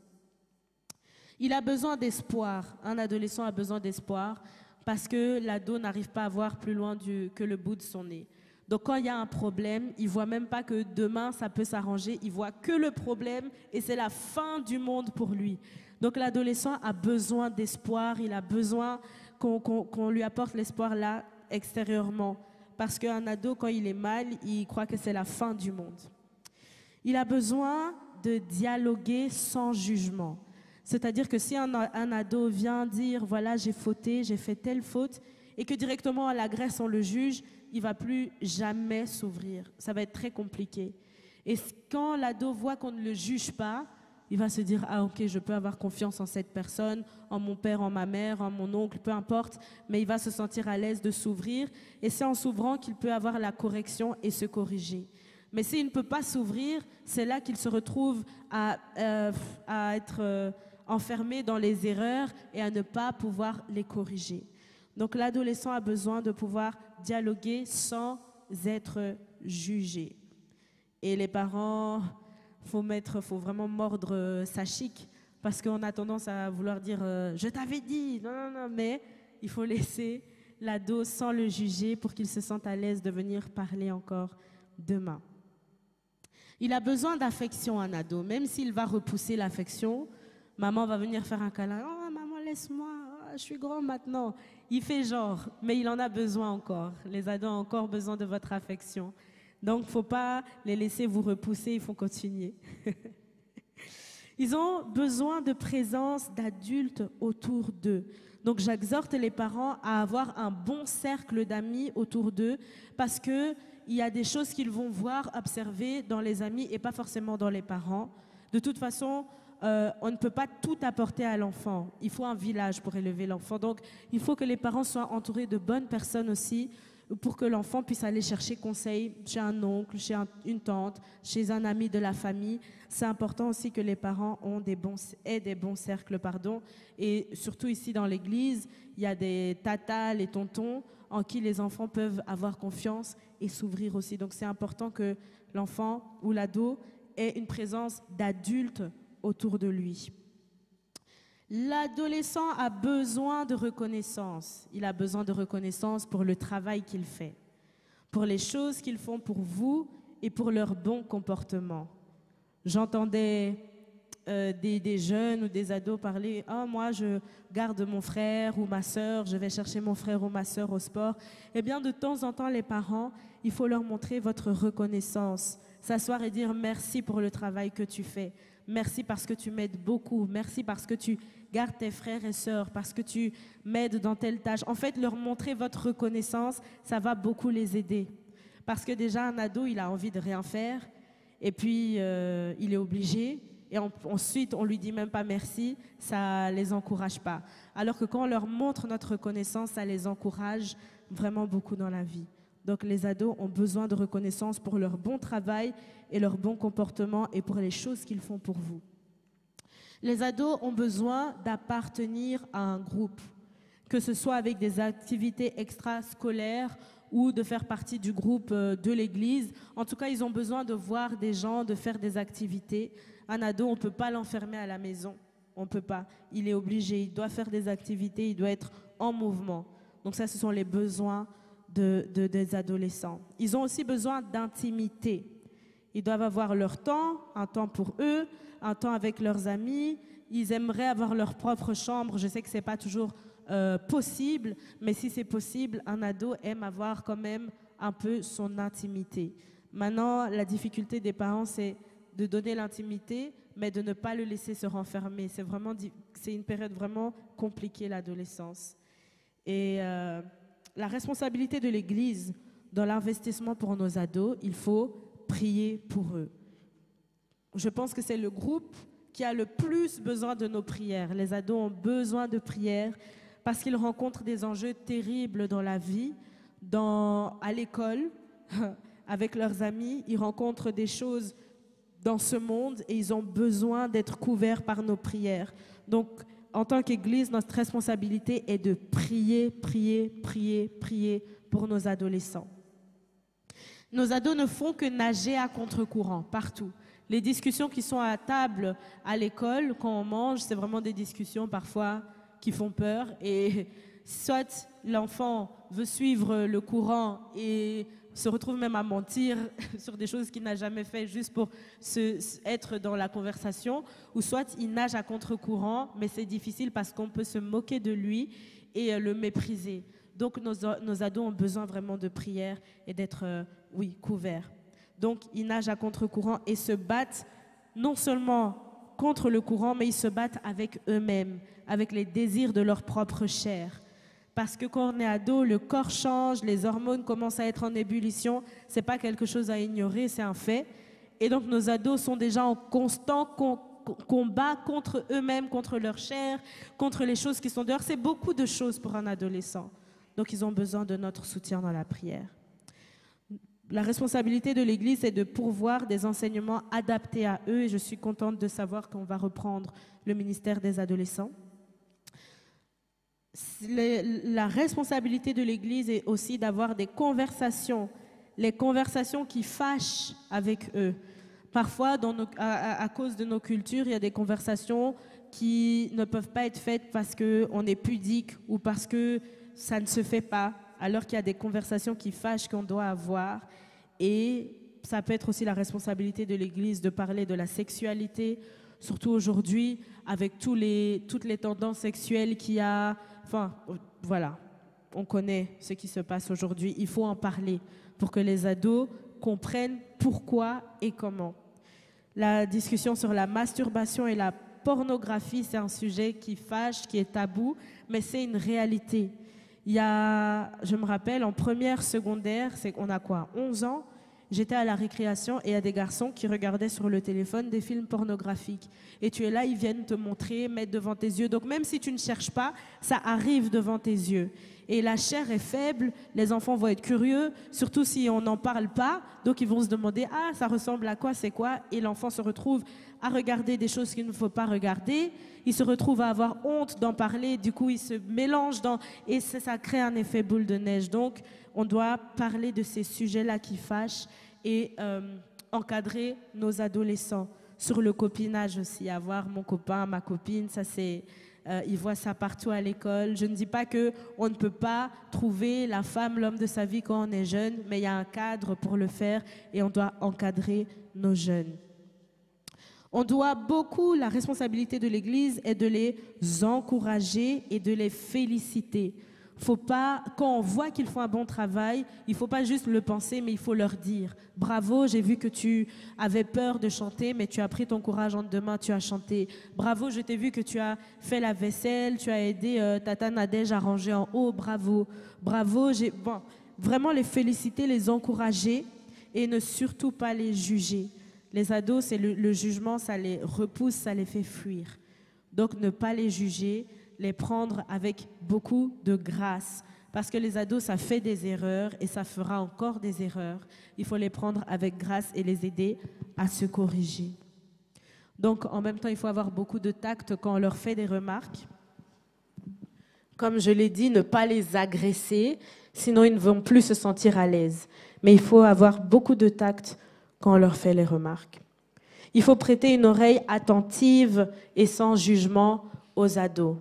Il a besoin d'espoir, un adolescent a besoin d'espoir parce que l'ado n'arrive pas à voir plus loin que le bout de son nez. Donc quand il y a un problème, il ne voit même pas que demain ça peut s'arranger, il voit que le problème et c'est la fin du monde pour lui. Donc l'adolescent a besoin d'espoir, il a besoin qu'on lui apporte l'espoir là, extérieurement. Parce qu'un ado, quand il est mal, il croit que c'est la fin du monde. Il a besoin de dialoguer sans jugement. C'est-à-dire que si un ado vient dire, voilà, j'ai fauté, j'ai fait telle faute, et que directement on l'agresse, on le juge, il ne va plus jamais s'ouvrir. Ça va être très compliqué. Et quand l'ado voit qu'on ne le juge pas, il va se dire, ah ok, je peux avoir confiance en cette personne, en mon père, en ma mère, en mon oncle, peu importe, mais il va se sentir à l'aise de s'ouvrir. Et c'est en s'ouvrant qu'il peut avoir la correction et se corriger. Mais s'il ne peut pas s'ouvrir, c'est là qu'il se retrouve à être enfermé dans les erreurs et à ne pas pouvoir les corriger. Donc l'adolescent a besoin de pouvoir dialoguer sans être jugé. Et les parents, faut vraiment mordre sa chic parce qu'on a tendance à vouloir dire je t'avais dit, non, mais il faut laisser l'ado sans le juger pour qu'il se sente à l'aise de venir parler encore demain. Il a besoin d'affection, un ado, même s'il va repousser l'affection. Maman va venir faire un câlin. Oh, maman, laisse-moi, je suis grand maintenant. Il fait genre, mais il en a besoin encore. Les ados ont encore besoin de votre affection. Donc, il ne faut pas les laisser vous repousser, il faut continuer. Ils ont besoin de présence d'adultes autour d'eux. Donc, j'exhorte les parents à avoir un bon cercle d'amis autour d'eux parce qu'il y a des choses qu'ils vont voir, observer dans les amis et pas forcément dans les parents. De toute façon, on ne peut pas tout apporter à l'enfant. Il faut un village pour élever l'enfant. Donc, il faut que les parents soient entourés de bonnes personnes aussi pour que l'enfant puisse aller chercher conseil chez un oncle, chez une tante, chez un ami de la famille. C'est important aussi que les parents aient des bons cercles. Et surtout ici dans l'église, il y a des tatas, les tontons, en qui les enfants peuvent avoir confiance et s'ouvrir aussi. Donc, c'est important que l'enfant ou l'ado ait une présence d'adulte autour de lui. L'adolescent a besoin de reconnaissance. Il a besoin de reconnaissance pour le travail qu'il fait, pour les choses qu'ils font pour vous et pour leur bon comportement. J'entendais des jeunes ou des ados parler « Oh, moi, je garde mon frère ou ma sœur, je vais chercher mon frère ou ma sœur au sport. » Eh bien, de temps en temps, les parents, il faut leur montrer votre reconnaissance. S'asseoir et dire « Merci pour le travail que tu fais. Merci parce que tu m'aides beaucoup. Merci parce que tu gardes tes frères et sœurs, parce que tu m'aides dans telle tâche. » En fait, leur montrer votre reconnaissance, ça va beaucoup les aider. Parce que déjà, un ado, il a envie de rien faire. Et puis, il est obligé. Et ensuite, on lui dit même pas merci. Ça les encourage pas. Alors que quand on leur montre notre reconnaissance, ça les encourage vraiment beaucoup dans la vie. Donc, les ados ont besoin de reconnaissance pour leur bon travail et leur bon comportement et pour les choses qu'ils font pour vous. Les ados ont besoin d'appartenir à un groupe, que ce soit avec des activités extrascolaires ou de faire partie du groupe de l'église. En tout cas, ils ont besoin de voir des gens, de faire des activités. Un ado, on ne peut pas l'enfermer à la maison. On ne peut pas. Il est obligé, il doit faire des activités, il doit être en mouvement. Donc ça, ce sont les besoins des adolescents. Ils ont aussi besoin d'intimité. Ils doivent avoir leur temps, un temps pour eux, un temps avec leurs amis. Ils aimeraient avoir leur propre chambre. Je sais que ce n'est pas toujours possible, mais si c'est possible, un ado aime avoir quand même un peu son intimité. Maintenant, la difficulté des parents, c'est de donner l'intimité, mais de ne pas le laisser se renfermer. C'est une période vraiment compliquée, l'adolescence. Et la responsabilité de l'Église dans l'investissement pour nos ados, il faut prier pour eux. Je pense que c'est le groupe qui a le plus besoin de nos prières. Les ados ont besoin de prières parce qu'ils rencontrent des enjeux terribles dans la vie, à l'école, avec leurs amis. Ils rencontrent des choses dans ce monde et ils ont besoin d'être couverts par nos prières. Donc, en tant qu'Église, notre responsabilité est de prier, prier, prier, prier pour nos adolescents. Nos ados ne font que nager à contre-courant, partout. Les discussions qui sont à table à l'école, quand on mange, c'est vraiment des discussions parfois qui font peur. Et soit l'enfant veut suivre le courant et se retrouve même à mentir sur des choses qu'il n'a jamais fait juste pour être dans la conversation, ou soit il nage à contre-courant, mais c'est difficile parce qu'on peut se moquer de lui et le mépriser. Donc nos ados ont besoin vraiment de prière et d'être, couverts. Donc ils nagent à contre-courant et se battent non seulement contre le courant, mais ils se battent avec eux-mêmes, avec les désirs de leur propre chair. Parce que quand on est ado, le corps change, les hormones commencent à être en ébullition. Ce n'est pas quelque chose à ignorer, c'est un fait. Et donc nos ados sont déjà en constant combat contre eux-mêmes, contre leur chair, contre les choses qui sont dehors. C'est beaucoup de choses pour un adolescent. Donc ils ont besoin de notre soutien dans la prière. La responsabilité de l'Église est de pourvoir des enseignements adaptés à eux. Et je suis contente de savoir qu'on va reprendre le ministère des adolescents. La responsabilité de l'Église est aussi d'avoir des conversations, les conversations qui fâchent avec eux. Parfois, à cause de nos cultures, il y a des conversations qui ne peuvent pas être faites parce qu'on est pudique ou parce que ça ne se fait pas, alors qu'il y a des conversations qui fâchent qu'on doit avoir. Et ça peut être aussi la responsabilité de l'Église de parler de la sexualité, surtout aujourd'hui, avec toutes les tendances sexuelles qu'il y a. Enfin, voilà, on connaît ce qui se passe aujourd'hui. Il faut en parler pour que les ados comprennent pourquoi et comment. La discussion sur la masturbation et la pornographie, c'est un sujet qui fâche, qui est tabou, mais c'est une réalité. Je me rappelle, en première secondaire, on a quoi, 11 ans, j'étais à la récréation et il y a des garçons qui regardaient sur le téléphone des films pornographiques. Et tu es là, ils viennent te montrer, mettre devant tes yeux. Donc même si tu ne cherches pas, ça arrive devant tes yeux. Et la chair est faible, les enfants vont être curieux, surtout si on n'en parle pas. Donc ils vont se demander, ah, ça ressemble à quoi, c'est quoi? Et l'enfant se retrouve à regarder des choses qu'il ne faut pas regarder. Il se retrouve à avoir honte d'en parler. Du coup, il se mélange et ça crée un effet boule de neige. Donc, on doit parler de ces sujets-là qui fâchent et encadrer nos adolescents. Sur le copinage aussi, avoir mon copain, ma copine, ça c'est... ils voient ça partout à l'école. Je ne dis pas qu'on ne peut pas trouver la femme, l'homme de sa vie quand on est jeune, mais il y a un cadre pour le faire et on doit encadrer nos jeunes. On doit beaucoup, la responsabilité de l'Église est de les encourager et de les féliciter. Faut pas, quand on voit qu'ils font un bon travail, il ne faut pas juste le penser, mais il faut leur dire « Bravo, j'ai vu que tu avais peur de chanter, mais tu as pris ton courage en deux mains, tu as chanté. Bravo, je t'ai vu que tu as fait la vaisselle, tu as aidé Tata Nadège à ranger en haut. Bravo, bravo. » Vraiment les féliciter, les encourager et ne surtout pas les juger. Les ados, c'est le jugement, ça les repousse, ça les fait fuir. Donc, ne pas les juger, les prendre avec beaucoup de grâce. Parce que les ados, ça fait des erreurs et ça fera encore des erreurs. Il faut les prendre avec grâce et les aider à se corriger. Donc, en même temps, il faut avoir beaucoup de tact quand on leur fait des remarques. Comme je l'ai dit, ne pas les agresser, sinon ils ne vont plus se sentir à l'aise. Mais il faut avoir beaucoup de tact quand on leur fait les remarques. Il faut prêter une oreille attentive et sans jugement aux ados,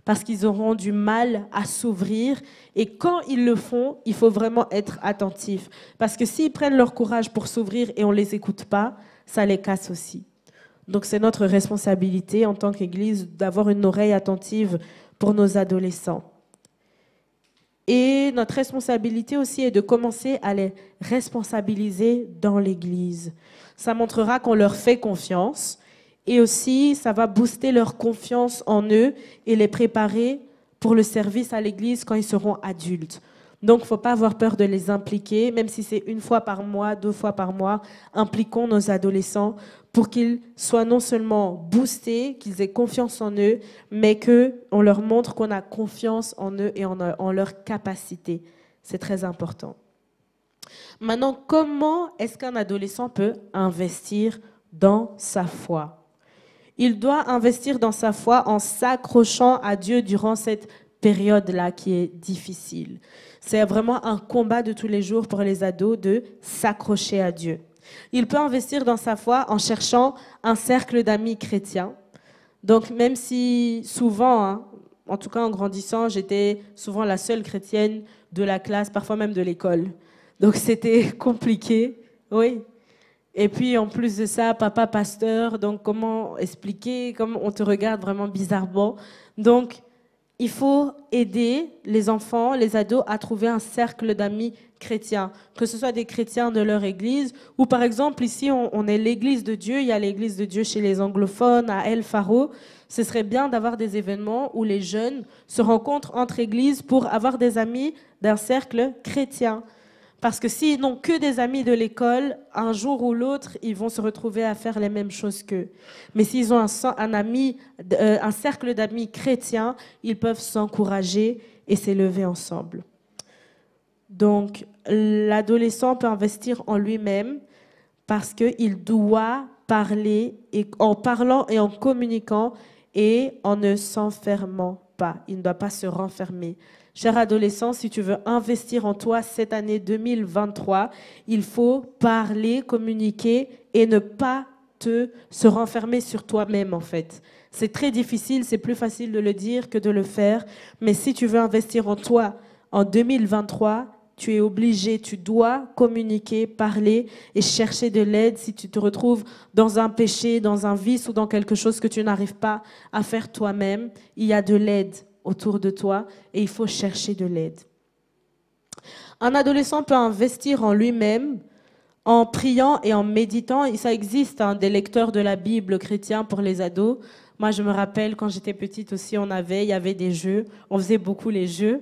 parce qu'ils auront du mal à s'ouvrir. Et quand ils le font, il faut vraiment être attentif, parce que s'ils prennent leur courage pour s'ouvrir et on ne les écoute pas, ça les casse aussi. Donc c'est notre responsabilité en tant qu'Église d'avoir une oreille attentive pour nos adolescents. Et notre responsabilité aussi est de commencer à les responsabiliser dans l'Église. Ça montrera qu'on leur fait confiance et aussi ça va booster leur confiance en eux et les préparer pour le service à l'Église quand ils seront adultes. Donc, il ne faut pas avoir peur de les impliquer, même si c'est 1 fois par mois, 2 fois par mois. Impliquons nos adolescents pour qu'ils soient non seulement boostés, qu'ils aient confiance en eux, mais qu'on leur montre qu'on a confiance en eux et en leur capacité. C'est très important. Maintenant, comment est-ce qu'un adolescent peut investir dans sa foi? Il doit investir dans sa foi en s'accrochant à Dieu durant cette période-là qui est difficile. C'est vraiment un combat de tous les jours pour les ados de s'accrocher à Dieu. Il peut investir dans sa foi en cherchant un cercle d'amis chrétiens. Donc même si souvent, en tout cas en grandissant, j'étais souvent la seule chrétienne de la classe, parfois même de l'école. Donc c'était compliqué, oui. Et puis en plus de ça, papa pasteur, donc comment expliquer, comme on te regarde vraiment bizarrement. Donc il faut aider les enfants, les ados à trouver un cercle d'amis chrétiens, que ce soit des chrétiens de leur église, ou par exemple ici on est l'église de Dieu, il y a l'église de Dieu chez les anglophones à El Faro. Ce serait bien d'avoir des événements où les jeunes se rencontrent entre églises pour avoir des amis d'un cercle chrétien. Parce que s'ils n'ont que des amis de l'école, un jour ou l'autre, ils vont se retrouver à faire les mêmes choses qu'eux. Mais s'ils ont un cercle d'amis chrétiens, ils peuvent s'encourager et s'élever ensemble. Donc, l'adolescent peut investir en lui-même parce qu'il doit parler, et en parlant et en communiquant et en ne s'enfermant pas. Il ne doit pas se renfermer. Cher adolescent, si tu veux investir en toi cette année 2023, il faut parler, communiquer et ne pas se renfermer sur toi-même en fait. C'est très difficile, c'est plus facile de le dire que de le faire, mais si tu veux investir en toi en 2023, tu es obligé, tu dois communiquer, parler et chercher de l'aide si tu te retrouves dans un péché, dans un vice ou dans quelque chose que tu n'arrives pas à faire toi-même. Il y a de l'aide autour de toi et il faut chercher de l'aide. Un adolescent peut investir en lui-même en priant et en méditant. Et ça existe, des lecteurs de la Bible chrétiens pour les ados. Moi, je me rappelle, quand j'étais petite aussi, il y avait des jeux. On faisait beaucoup les jeux.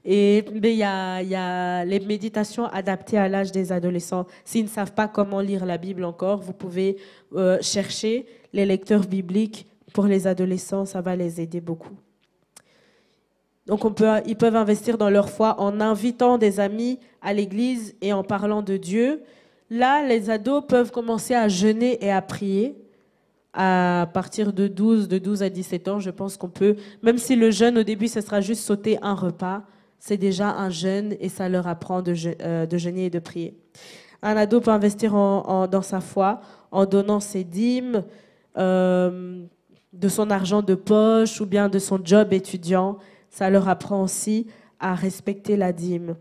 Et il y a les méditations adaptées à l'âge des adolescents. S'ils ne savent pas comment lire la Bible encore, vous pouvez chercher les lecteurs bibliques pour les adolescents. Ça va les aider beaucoup. Donc ils peuvent investir dans leur foi en invitant des amis à l'église et en parlant de Dieu. Là, les ados peuvent commencer à jeûner et à prier. À partir de 12 à 17 ans, je pense qu'on peut, même si le jeûne au début, ce sera juste sauter un repas, c'est déjà un jeûne et ça leur apprend de jeûner et de prier. Un ado peut investir dans sa foi en donnant ses dîmes, de son argent de poche ou bien de son job étudiant. Ça leur apprend aussi à respecter la dîme.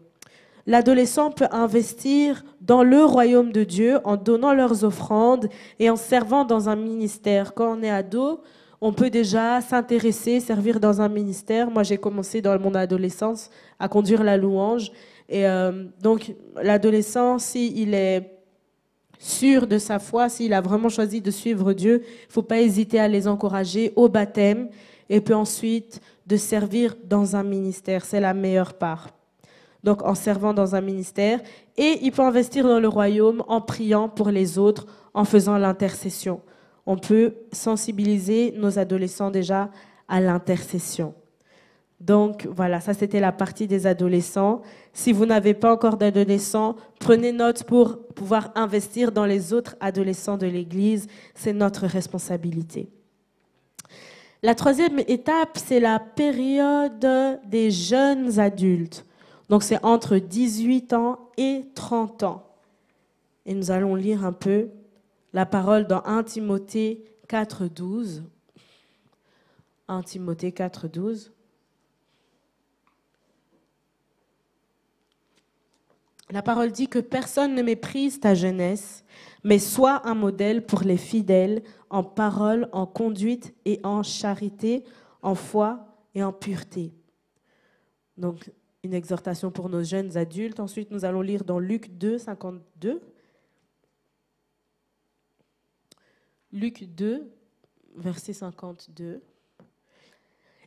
L'adolescent peut investir dans le royaume de Dieu en donnant leurs offrandes et en servant dans un ministère. Quand on est ado, on peut déjà s'intéresser, servir dans un ministère. Moi, j'ai commencé dans mon adolescence à conduire la louange. Et donc, l'adolescent, s'il est sûr de sa foi, s'il a vraiment choisi de suivre Dieu, il ne faut pas hésiter à les encourager au baptême et puis ensuite de servir dans un ministère. C'est la meilleure part. Donc en servant dans un ministère, et il peut investir dans le royaume en priant pour les autres, en faisant l'intercession. On peut sensibiliser nos adolescents déjà à l'intercession. Donc voilà, ça c'était la partie des adolescents. Si vous n'avez pas encore d'adolescents, prenez note pour pouvoir investir dans les autres adolescents de l'Église. C'est notre responsabilité. La troisième étape, c'est la période des jeunes adultes. Donc, c'est entre 18 ans et 30 ans. Et nous allons lire un peu la parole dans 1 Timothée 4,12. 1 Timothée 4,12. La parole dit que personne ne méprise ta jeunesse, mais sois un modèle pour les fidèles en parole, en conduite et en charité, en foi et en pureté. Donc, une exhortation pour nos jeunes adultes. Ensuite, nous allons lire dans Luc 2, 52. Luc 2, verset 52.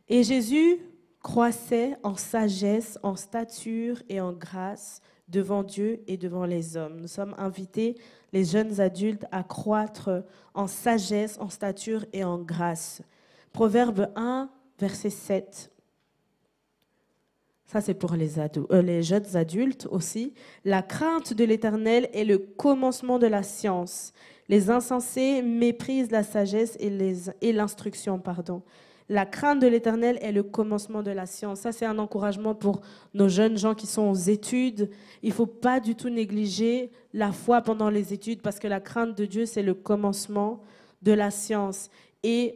Et Jésus croissait en sagesse, en stature et en grâce devant Dieu et devant les hommes. Nous sommes invités, les jeunes adultes, à croître en sagesse, en stature et en grâce. Proverbe 1, verset 7. Ça, c'est pour les jeunes adultes aussi. La crainte de l'Éternel est le commencement de la science. Les insensés méprisent la sagesse et l'instruction. La crainte de l'Éternel est le commencement de la science. Ça, c'est un encouragement pour nos jeunes gens qui sont aux études. Il ne faut pas du tout négliger la foi pendant les études parce que la crainte de Dieu, c'est le commencement de la science. Et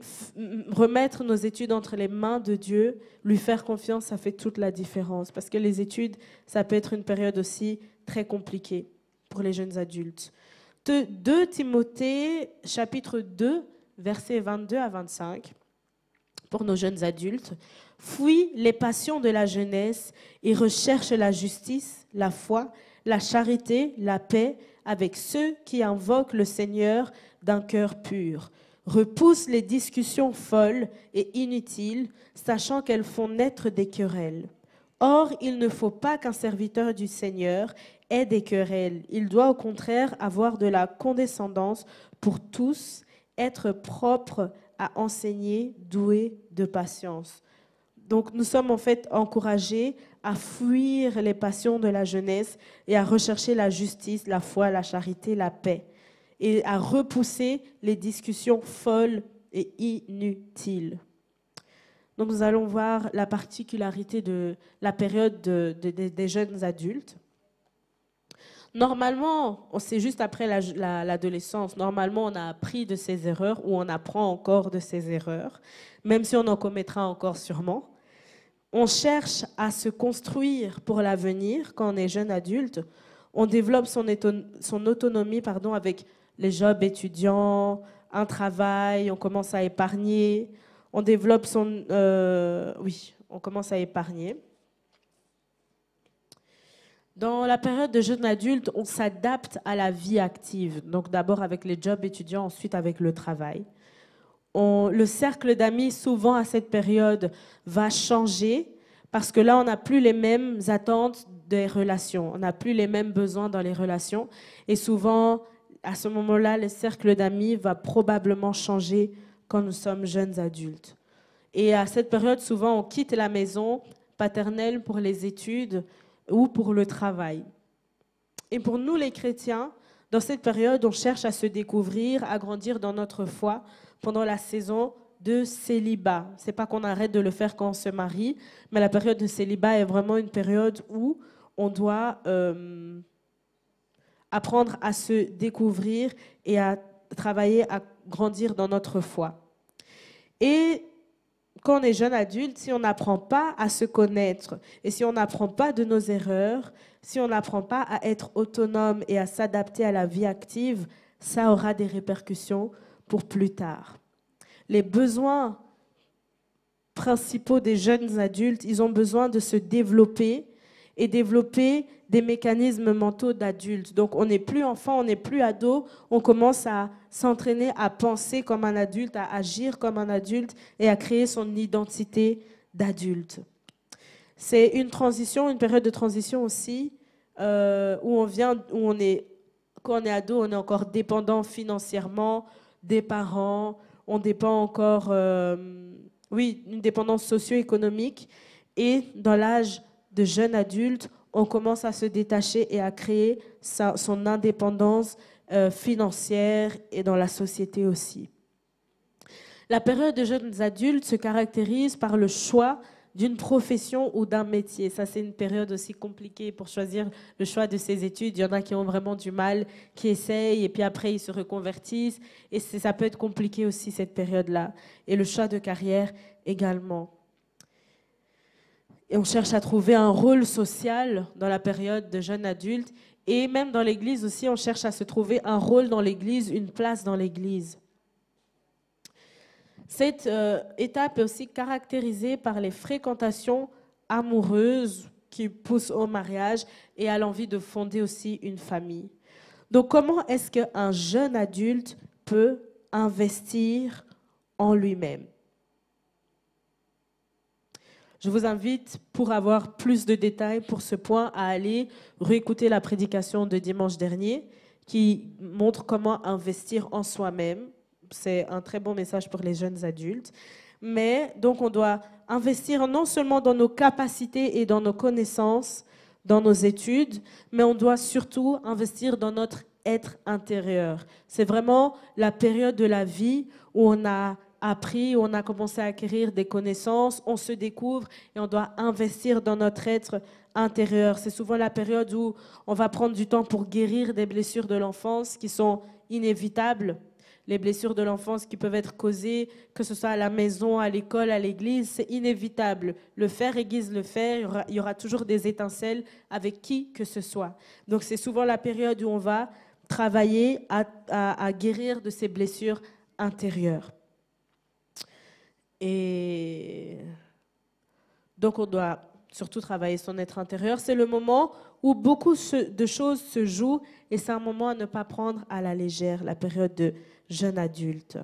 remettre nos études entre les mains de Dieu, lui faire confiance, ça fait toute la différence. Parce que les études, ça peut être une période aussi très compliquée pour les jeunes adultes. 2 Timothée, chapitre 2, versets 22 à 25, pour nos jeunes adultes. « Fuis les passions de la jeunesse et recherche la justice, la foi, la charité, la paix avec ceux qui invoquent le Seigneur d'un cœur pur. Repousse les discussions folles et inutiles, sachant qu'elles font naître des querelles. Or, il ne faut pas qu'un serviteur du Seigneur ait des querelles. Il doit au contraire avoir de la condescendance pour tous, être propre à enseigner, doué de patience. » Donc, nous sommes en fait encouragés à fuir les passions de la jeunesse et à rechercher la justice, la foi, la charité, la paix, et à repousser les discussions folles et inutiles. Donc, nous allons voir la particularité de la période des jeunes adultes. Normalement, c'est juste après l'adolescence, normalement, on a appris de ses erreurs ou on apprend encore de ses erreurs, même si on en commettra encore sûrement. On cherche à se construire pour l'avenir quand on est jeune adulte. On développe son autonomie avec les jobs étudiants, un travail, on commence à épargner. On développe on commence à épargner. Dans la période de jeune adulte, on s'adapte à la vie active. Donc d'abord avec les jobs étudiants, ensuite avec le travail. Le cercle d'amis, souvent à cette période, va changer parce que là, on n'a plus les mêmes attentes des relations. On n'a plus les mêmes besoins dans les relations. Et souvent, à ce moment-là, le cercle d'amis va probablement changer quand nous sommes jeunes adultes. Et à cette période, souvent, on quitte la maison paternelle pour les études ou pour le travail. Et pour nous, les chrétiens, dans cette période, on cherche à se découvrir, à grandir dans notre foi pendant la saison de célibat. Ce n'est pas qu'on arrête de le faire quand on se marie, mais la période de célibat est vraiment une période où on doit apprendre à se découvrir et à travailler, à grandir dans notre foi. Et quand on est jeune adulte, si on n'apprend pas à se connaître et si on n'apprend pas de nos erreurs, si on n'apprend pas à être autonome et à s'adapter à la vie active, ça aura des répercussions pour plus tard. Les besoins principaux des jeunes adultes, ils ont besoin de se développer et développer des mécanismes mentaux d'adultes. Donc, on n'est plus enfant, on n'est plus ado, on commence à s'entraîner à penser comme un adulte, à agir comme un adulte et à créer son identité d'adulte. C'est une transition, une période de transition aussi, quand on est ado, on est encore dépendant financièrement des parents, on dépend encore, une dépendance socio-économique. Et dans l'âge de jeune adulte, on commence à se détacher et à créer son indépendance financière et dans la société aussi. La période de jeunes adultes se caractérise par le choix d'une profession ou d'un métier. Ça, c'est une période aussi compliquée pour choisir le choix de ses études. Il y en a qui ont vraiment du mal, qui essayent, et puis après, ils se reconvertissent. Et ça peut être compliqué aussi, cette période-là. Et le choix de carrière également. Et on cherche à trouver un rôle social dans la période de jeune adulte. Et même dans l'Église aussi, on cherche à se trouver un rôle dans l'Église, une place dans l'Église. Cette étape est aussi caractérisée par les fréquentations amoureuses qui poussent au mariage et à l'envie de fonder aussi une famille. Donc, comment est-ce qu'un jeune adulte peut investir en lui-même? Je vous invite, pour avoir plus de détails pour ce point, à aller réécouter la prédication de dimanche dernier qui montre comment investir en soi-même. C'est un très bon message pour les jeunes adultes. Mais donc, on doit investir non seulement dans nos capacités et dans nos connaissances, dans nos études, mais on doit surtout investir dans notre être intérieur. C'est vraiment la période de la vie où on a appris, où on a commencé à acquérir des connaissances, on se découvre et on doit investir dans notre être intérieur. C'est souvent la période où on va prendre du temps pour guérir des blessures de l'enfance qui sont inévitables. les blessures de l'enfance qui peuvent être causées, que ce soit à la maison, à l'école, à l'église, c'est inévitable. Le fer aiguise le fer, il y aura toujours des étincelles avec qui que ce soit. Donc c'est souvent la période où on va travailler à guérir de ces blessures intérieures. Et donc on doit surtout travailler son être intérieur. C'est le moment où beaucoup de choses se jouent et c'est un moment à ne pas prendre à la légère, la période de jeune adulte.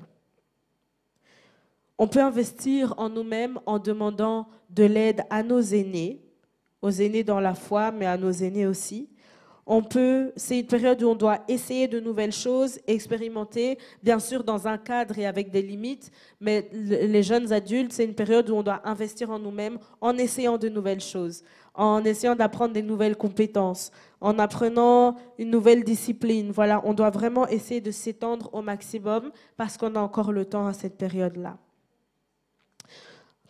On peut investir en nous-mêmes en demandant de l'aide à nos aînés, aux aînés dans la foi, mais à nos aînés aussi. C'est une période où on doit essayer de nouvelles choses, expérimenter, bien sûr dans un cadre et avec des limites, mais les jeunes adultes, c'est une période où on doit investir en nous-mêmes en essayant de nouvelles choses, en essayant d'apprendre des nouvelles compétences, en apprenant une nouvelle discipline. Voilà, on doit vraiment essayer de s'étendre au maximum parce qu'on a encore le temps à cette période-là.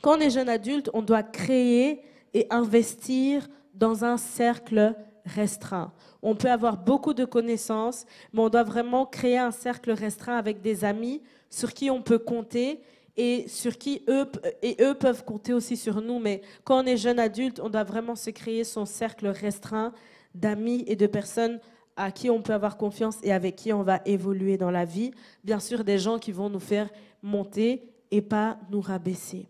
Quand on est jeune adulte, on doit créer et investir dans un cercle restreint. On peut avoir beaucoup de connaissances, mais on doit vraiment créer un cercle restreint avec des amis sur qui on peut compter et sur qui eux peuvent compter aussi sur nous. Mais quand on est jeune adulte, on doit vraiment se créer son cercle restreint d'amis et de personnes à qui on peut avoir confiance et avec qui on va évoluer dans la vie. Bien sûr, des gens qui vont nous faire monter et pas nous rabaisser.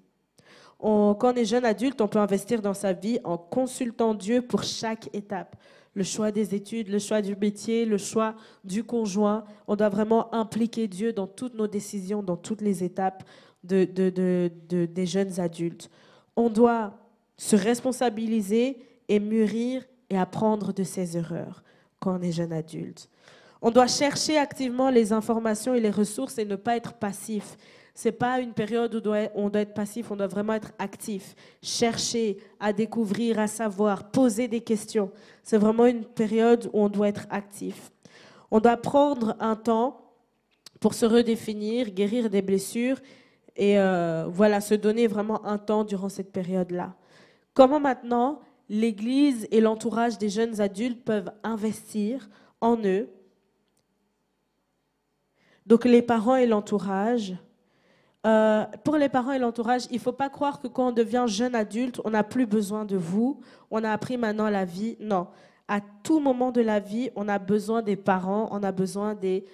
Quand on est jeune adulte, on peut investir dans sa vie en consultant Dieu pour chaque étape. Le choix des études, le choix du métier, le choix du conjoint. On doit vraiment impliquer Dieu dans toutes nos décisions, dans toutes les étapes des jeunes adultes. On doit se responsabiliser et mûrir et apprendre de ses erreurs quand on est jeune adulte. On doit chercher activement les informations et les ressources et ne pas être passif. Ce n'est pas une période où on doit être passif, on doit vraiment être actif. Chercher, à découvrir, à savoir, poser des questions. C'est vraiment une période où on doit être actif. On doit prendre un temps pour se redéfinir, guérir des blessures et se donner vraiment un temps durant cette période-là. Comment maintenant l'Église et l'entourage des jeunes adultes peuvent investir en eux? Donc les parents et l'entourage. Pour les parents et l'entourage, il ne faut pas croire que quand on devient jeune adulte, on n'a plus besoin de vous, on a appris maintenant la vie. Non, à tout moment de la vie, on a besoin des parents, on a besoin des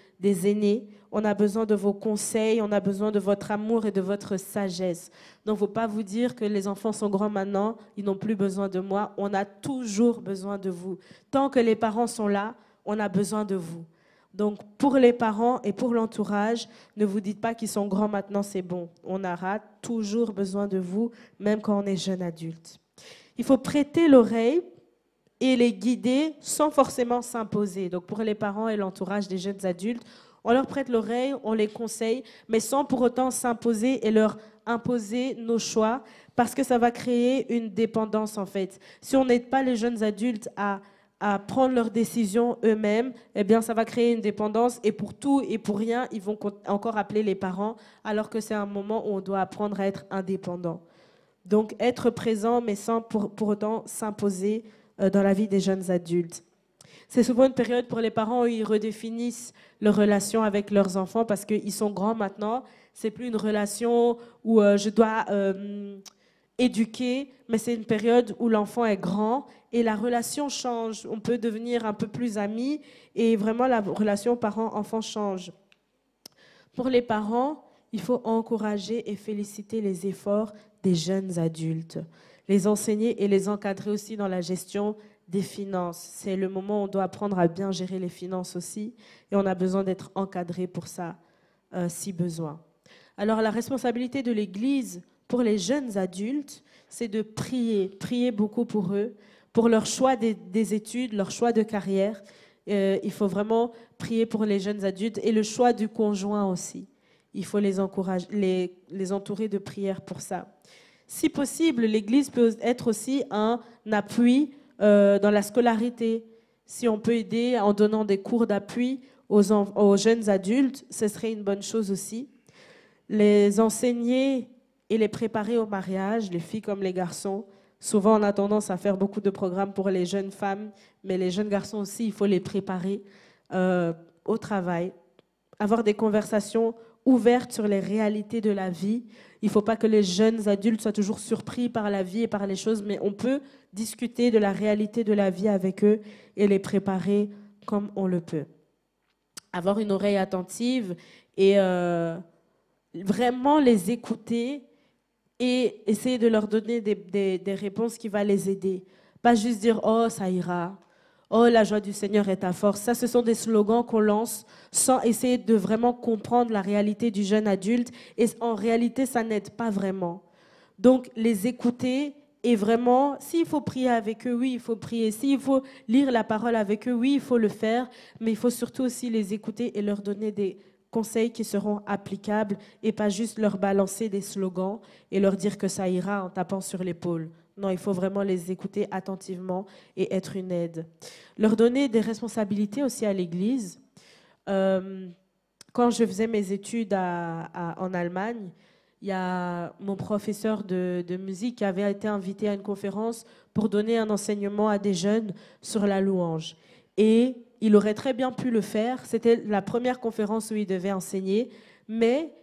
aînés, on a besoin de vos conseils, on a besoin de votre amour et de votre sagesse. Donc, il ne faut pas vous dire que les enfants sont grands maintenant, ils n'ont plus besoin de moi. On a toujours besoin de vous. Tant que les parents sont là, on a besoin de vous. Donc, pour les parents et pour l'entourage, ne vous dites pas qu'ils sont grands maintenant, c'est bon. On aura toujours besoin de vous, même quand on est jeune adulte. Il faut prêter l'oreille et les guider sans forcément s'imposer. Donc, pour les parents et l'entourage des jeunes adultes, on leur prête l'oreille, on les conseille, mais sans pour autant s'imposer et leur imposer nos choix, parce que ça va créer une dépendance, en fait. Si on n'aide pas les jeunes adultes à prendre leurs décisions eux-mêmes, eh bien, ça va créer une dépendance et pour tout et pour rien, ils vont encore appeler les parents alors que c'est un moment où on doit apprendre à être indépendant. Donc, être présent, mais sans pour autant s'imposer dans la vie des jeunes adultes. C'est souvent une période pour les parents où ils redéfinissent leur relation avec leurs enfants parce qu'ils sont grands maintenant. C'est plus une relation où je dois éduquer, mais c'est une période où l'enfant est grand et la relation change. On peut devenir un peu plus amis et vraiment la relation parent-enfant change. Pour les parents, il faut encourager et féliciter les efforts des jeunes adultes, les enseigner et les encadrer aussi dans la gestion des finances. C'est le moment où on doit apprendre à bien gérer les finances aussi et on a besoin d'être encadré pour ça, si besoin. Alors la responsabilité de l'Église pour les jeunes adultes, c'est de prier beaucoup pour eux, pour leur choix des études, leur choix de carrière. Il faut vraiment prier pour les jeunes adultes et le choix du conjoint aussi. Il faut les encourager, les entourer de prières pour ça. Si possible, l'Église peut être aussi un appui dans la scolarité. Si on peut aider en donnant des cours d'appui aux jeunes adultes, ce serait une bonne chose aussi. Les enseigner et les préparer au mariage, les filles comme les garçons. Souvent, on a tendance à faire beaucoup de programmes pour les jeunes femmes, mais les jeunes garçons aussi, il faut les préparer au travail, avoir des conversations ouvertes sur les réalités de la vie. Il ne faut pas que les jeunes adultes soient toujours surpris par la vie et par les choses, mais on peut discuter de la réalité de la vie avec eux et les préparer comme on le peut. Avoir une oreille attentive et vraiment les écouter et essayer de leur donner des réponses qui vont les aider. Pas juste dire « Oh, ça ira ». Oh, la joie du Seigneur est ta force. Ça, ce sont des slogans qu'on lance sans essayer de vraiment comprendre la réalité du jeune adulte. Et en réalité, ça n'aide pas vraiment. Donc, les écouter et vraiment, s'il faut prier avec eux, oui, il faut prier. S'il faut lire la parole avec eux, oui, il faut le faire. Mais il faut surtout aussi les écouter et leur donner des conseils qui seront applicables et pas juste leur balancer des slogans et leur dire que ça ira en tapant sur l'épaule. Non, il faut vraiment les écouter attentivement et être une aide. Leur donner des responsabilités aussi à l'Église. Quand je faisais mes études en Allemagne, il y a mon professeur de musique qui avait été invité à une conférence pour donner un enseignement à des jeunes sur la louange. Et il aurait très bien pu le faire. C'était la première conférence où il devait enseigner, mais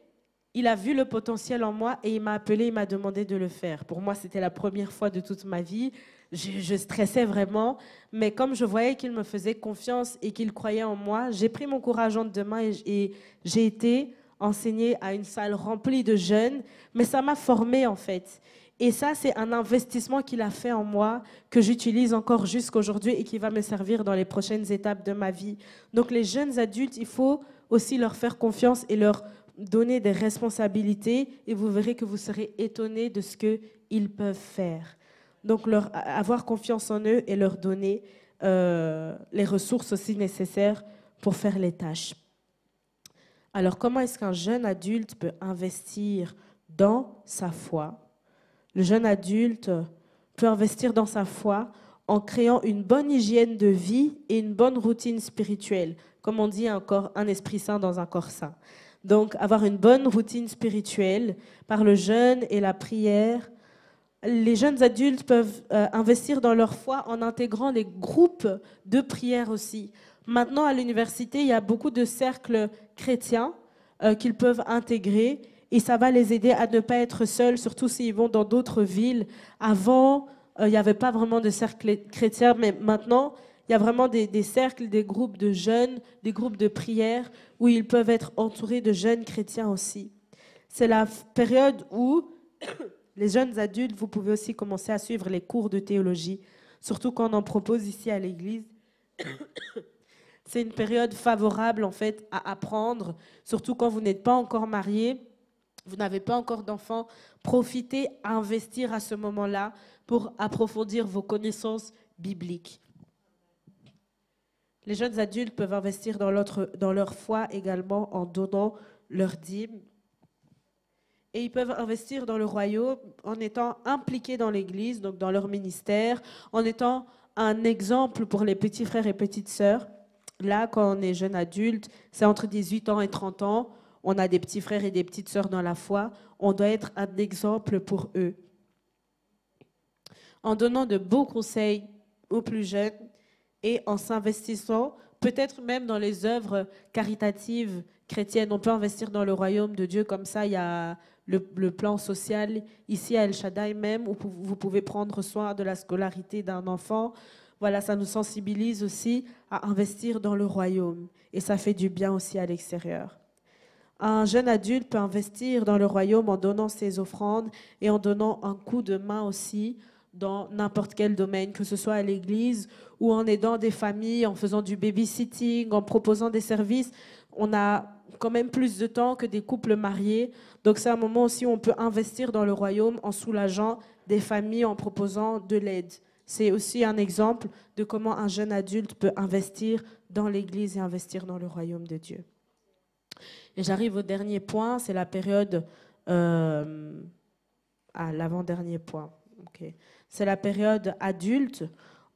il a vu le potentiel en moi et il m'a appelé, il m'a demandé de le faire. Pour moi, c'était la première fois de toute ma vie. Je stressais vraiment, mais comme je voyais qu'il me faisait confiance et qu'il croyait en moi, j'ai pris mon courage en deux mains et j'ai été enseigner à une salle remplie de jeunes, mais ça m'a formée en fait. Et ça, c'est un investissement qu'il a fait en moi, que j'utilise encore jusqu'aujourd'hui et qui va me servir dans les prochaines étapes de ma vie. Donc les jeunes adultes, il faut aussi leur faire confiance et leur donner des responsabilités et vous verrez que vous serez étonnés de ce qu'ils peuvent faire. Donc avoir confiance en eux et leur donner les ressources aussi nécessaires pour faire les tâches. Alors, comment est-ce qu'un jeune adulte peut investir dans sa foi? Le jeune adulte peut investir dans sa foi en créant une bonne hygiène de vie et une bonne routine spirituelle. Comme on dit, un esprit sain dans un corps sain. Donc, avoir une bonne routine spirituelle par le jeûne et la prière. Les jeunes adultes peuvent investir dans leur foi en intégrant les groupes de prière aussi. Maintenant, à l'université, il y a beaucoup de cercles chrétiens qu'ils peuvent intégrer et ça va les aider à ne pas être seuls, surtout s'ils vont dans d'autres villes. Avant, il n'y avait pas vraiment de cercle chrétien, mais maintenant, il y a vraiment des cercles, des groupes de jeunes, des groupes de prière où ils peuvent être entourés de jeunes chrétiens aussi. C'est la période où les jeunes adultes, vous pouvez aussi commencer à suivre les cours de théologie, surtout quand on en propose ici à l'église. C'est une période favorable en fait à apprendre, surtout quand vous n'êtes pas encore marié, vous n'avez pas encore d'enfants. Profitez à investir à ce moment-là pour approfondir vos connaissances bibliques. Les jeunes adultes peuvent investir dans leur foi également en donnant leur dîme. Et ils peuvent investir dans le royaume en étant impliqués dans l'Église, donc dans leur ministère, en étant un exemple pour les petits frères et petites sœurs. Là, quand on est jeune adulte, c'est entre 18 ans et 30 ans, on a des petits frères et des petites sœurs dans la foi, on doit être un exemple pour eux. En donnant de beaux conseils aux plus jeunes et en s'investissant, peut-être même dans les œuvres caritatives chrétiennes, on peut investir dans le royaume de Dieu, comme ça il y a le plan social, ici à El Shaddai même, où vous pouvez prendre soin de la scolarité d'un enfant. Voilà, ça nous sensibilise aussi à investir dans le royaume. Et ça fait du bien aussi à l'extérieur. Un jeune adulte peut investir dans le royaume en donnant ses offrandes et en donnant un coup de main aussi dans n'importe quel domaine, que ce soit à l'église ou en aidant des familles, en faisant du babysitting, en proposant des services. On a quand même plus de temps que des couples mariés. Donc c'est un moment aussi où on peut investir dans le royaume en soulageant des familles, en proposant de l'aide. C'est aussi un exemple de comment un jeune adulte peut investir dans l'Église et investir dans le royaume de Dieu. Et j'arrive au dernier point, c'est la période... l'avant-dernier point. Okay. C'est la période adulte,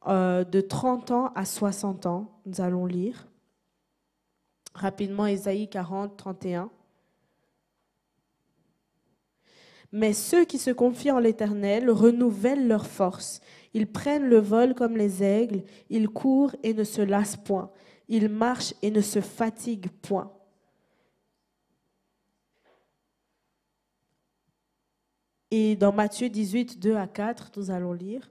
de 30 ans à 60 ans. Nous allons lire rapidement Ésaïe 40, 31. Mais ceux qui se confient en l'Éternel renouvellent leur force. Ils prennent le vol comme les aigles, ils courent et ne se lassent point. Ils marchent et ne se fatiguent point. Et dans Matthieu 18, 2 à 4, nous allons lire.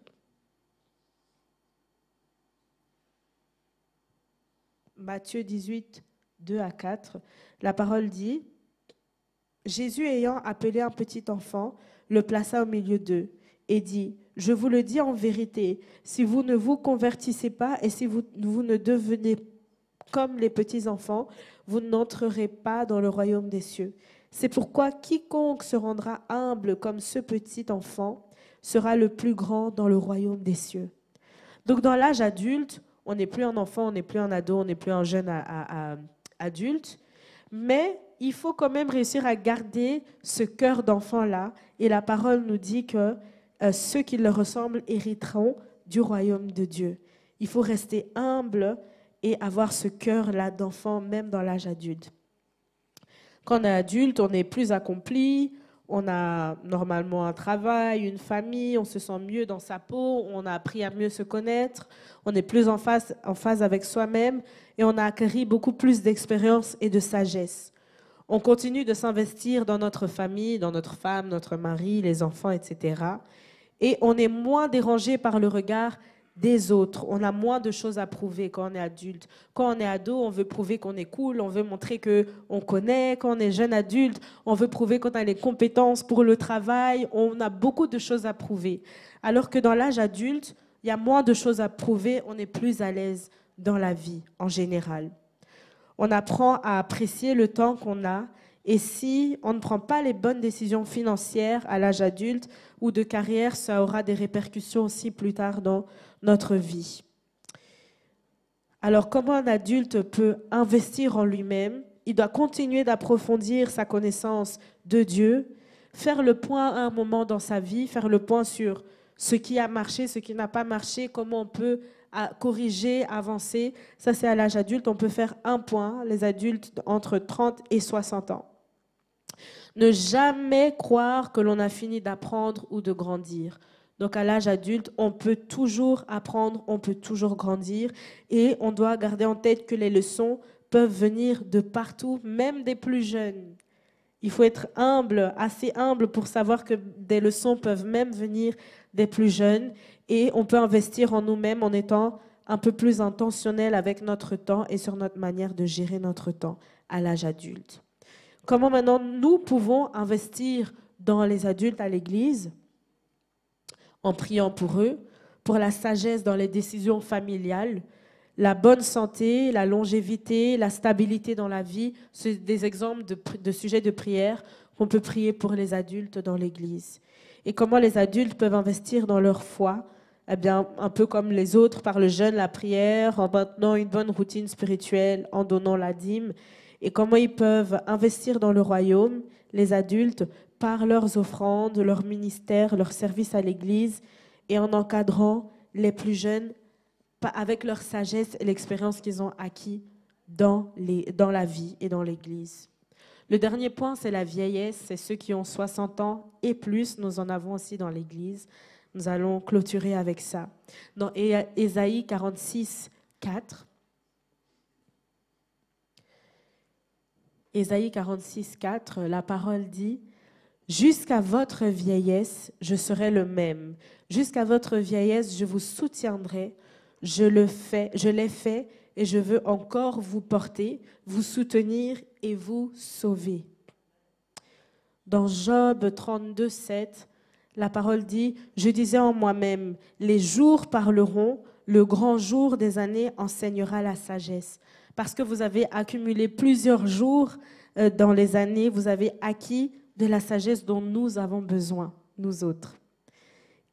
Matthieu 18, 2 à 4, la parole dit, Jésus ayant appelé un petit enfant, le plaça au milieu d'eux et dit, je vous le dis en vérité, si vous ne vous convertissez pas et si vous ne devenez comme les petits enfants, vous n'entrerez pas dans le royaume des cieux. C'est pourquoi quiconque se rendra humble comme ce petit enfant sera le plus grand dans le royaume des cieux. Donc dans l'âge adulte, on n'est plus un enfant, on n'est plus un ado, on n'est plus un jeune adulte, mais il faut quand même réussir à garder ce cœur d'enfant-là. Et la parole nous dit que ceux qui le ressemblent hériteront du royaume de Dieu. Il faut rester humble et avoir ce cœur-là d'enfant, même dans l'âge adulte. Quand on est adulte, on est plus accompli, on a normalement un travail, une famille, on se sent mieux dans sa peau, on a appris à mieux se connaître, on est plus en phase avec soi-même et on a acquis beaucoup plus d'expérience et de sagesse. On continue de s'investir dans notre famille, dans notre femme, notre mari, les enfants, etc. Et on est moins dérangé par le regard des autres. On a moins de choses à prouver quand on est adulte. Quand on est ado, on veut prouver qu'on est cool, on veut montrer qu'on connaît. Quand on est jeune adulte, on veut prouver qu'on a les compétences pour le travail. On a beaucoup de choses à prouver. Alors que dans l'âge adulte, il y a moins de choses à prouver, on est plus à l'aise dans la vie en général. On apprend à apprécier le temps qu'on a. Et si on ne prend pas les bonnes décisions financières à l'âge adulte ou de carrière, ça aura des répercussions aussi plus tard dans notre vie. Alors, comment un adulte peut investir en lui-même? Il doit continuer d'approfondir sa connaissance de Dieu, faire le point à un moment dans sa vie, faire le point sur ce qui a marché, ce qui n'a pas marché, comment on peut corriger, avancer. Ça, c'est à l'âge adulte. On peut faire un point, les adultes entre 30 et 60 ans. Ne jamais croire que l'on a fini d'apprendre ou de grandir. Donc à l'âge adulte, on peut toujours apprendre, on peut toujours grandir et on doit garder en tête que les leçons peuvent venir de partout, même des plus jeunes. Il faut être humble, assez humble pour savoir que des leçons peuvent même venir des plus jeunes et on peut investir en nous-mêmes en étant un peu plus intentionnel avec notre temps et sur notre manière de gérer notre temps à l'âge adulte. Comment maintenant nous pouvons investir dans les adultes à l'Église en priant pour eux, pour la sagesse dans les décisions familiales, la bonne santé, la longévité, la stabilité dans la vie. C'est des exemples de sujets de prière qu'on peut prier pour les adultes dans l'Église. Et comment les adultes peuvent investir dans leur foi? Eh bien, un peu comme les autres, par le jeûne, la prière, en maintenant une bonne routine spirituelle, en donnant la dîme. Et comment ils peuvent investir dans le royaume, les adultes, par leurs offrandes, leur ministère, leur service à l'Église, et en encadrant les plus jeunes avec leur sagesse et l'expérience qu'ils ont acquis dans la vie et dans l'Église. Le dernier point, c'est la vieillesse. C'est ceux qui ont 60 ans et plus. Nous en avons aussi dans l'Église. Nous allons clôturer avec ça. Dans Ésaïe 46, 4. Ésaïe 46, 4, la parole dit « Jusqu'à votre vieillesse, je serai le même. Jusqu'à votre vieillesse, je vous soutiendrai. Je l'ai fait et je veux encore vous porter, vous soutenir et vous sauver. » Dans Job 32, 7, la parole dit « Je disais en moi-même, les jours parleront, le grand jour des années enseignera la sagesse. » Parce que vous avez accumulé plusieurs jours dans les années, vous avez acquis de la sagesse dont nous avons besoin, nous autres.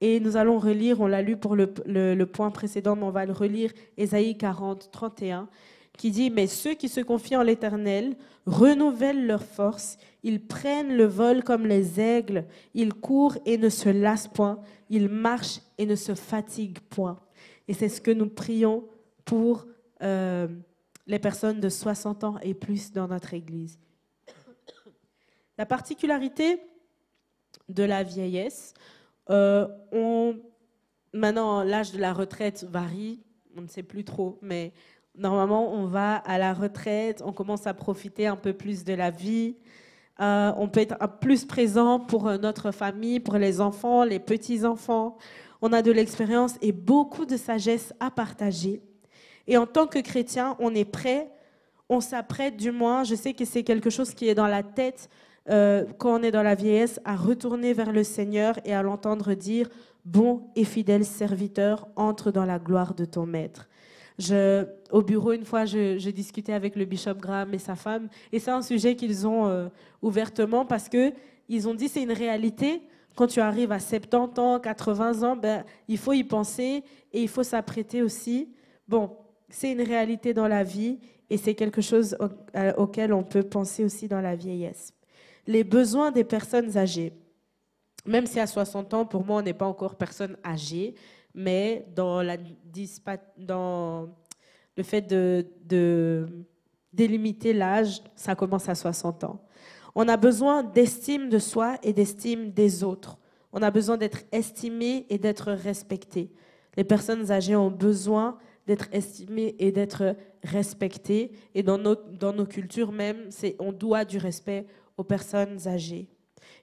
Et nous allons relire, on l'a lu pour le point précédent, mais on va le relire, Ésaïe 40, 31, qui dit « Mais ceux qui se confient en l'Éternel renouvellent leur force, ils prennent le vol comme les aigles, ils courent et ne se lassent point, ils marchent et ne se fatiguent point. » Et c'est ce que nous prions pour les personnes de 60 ans et plus dans notre Église. La particularité de la vieillesse, maintenant l'âge de la retraite varie, on ne sait plus trop, mais normalement on va à la retraite, on commence à profiter un peu plus de la vie, On peut être plus présent pour notre famille, pour les enfants, les petits-enfants. On a de l'expérience et beaucoup de sagesse à partager. Et en tant que chrétien, on est prêt, on s'apprête du moins, je sais que c'est quelque chose qui est dans la tête quand on est dans la vieillesse, à retourner vers le Seigneur et à l'entendre dire « Bon et fidèle serviteur, entre dans la gloire de ton Maître ». Au bureau, une fois, je discutais avec le bishop Graham et sa femme, et c'est un sujet qu'ils ont ouvertement parce qu'ils ont dit c'est une réalité. Quand tu arrives à 70 ans, 80 ans, ben, il faut y penser et il faut s'apprêter aussi. Bon, c'est une réalité dans la vie et c'est quelque chose auquel on peut penser aussi dans la vieillesse. Les besoins des personnes âgées. Même si à 60 ans, pour moi, on n'est pas encore personne âgée, mais dans le fait de délimiter l'âge, ça commence à 60 ans. On a besoin d'estime de soi et d'estime des autres. On a besoin d'être estimé et d'être respecté. Les personnes âgées ont besoin d'être estimées et d'être respectées. Et dans nos cultures même, on doit du respect aux personnes âgées.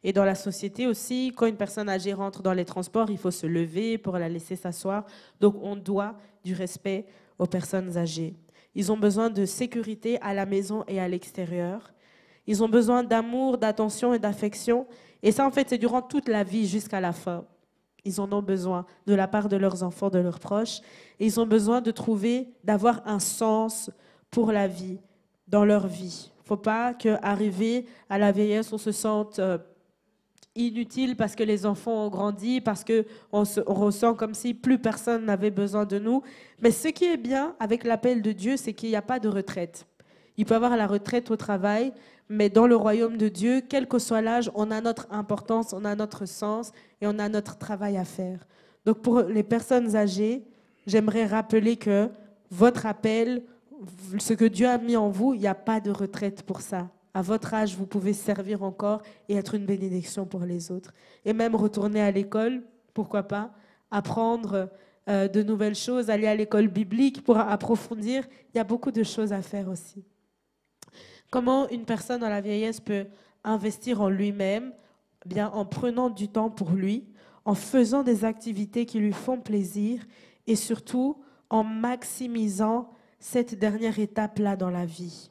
Et dans la société aussi, quand une personne âgée rentre dans les transports, il faut se lever pour la laisser s'asseoir. Donc on doit du respect aux personnes âgées. Ils ont besoin de sécurité à la maison et à l'extérieur. Ils ont besoin d'amour, d'attention et d'affection. Et ça, en fait, c'est durant toute la vie jusqu'à la fin. Ils en ont besoin de la part de leurs enfants, de leurs proches. Et ils ont besoin d'avoir un sens pour la vie, dans leur vie. Il ne faut pas qu'arrivé à la vieillesse, on se sente inutile parce que les enfants ont grandi, parce qu'on ressent comme si plus personne n'avait besoin de nous. Mais ce qui est bien avec l'appel de Dieu, c'est qu'il n'y a pas de retraite. Il peut y avoir la retraite au travail, mais dans le royaume de Dieu, quel que soit l'âge, on a notre importance, on a notre sens et on a notre travail à faire. Donc pour les personnes âgées, j'aimerais rappeler que votre appel, ce que Dieu a mis en vous, il n'y a pas de retraite pour ça. À votre âge, vous pouvez servir encore et être une bénédiction pour les autres. Et même retourner à l'école, pourquoi pas, apprendre de nouvelles choses, aller à l'école biblique pour approfondir. Il y a beaucoup de choses à faire aussi. Comment une personne dans la vieillesse peut investir en lui-même? Bien, en prenant du temps pour lui, en faisant des activités qui lui font plaisir et surtout en maximisant cette dernière étape-là dans la vie.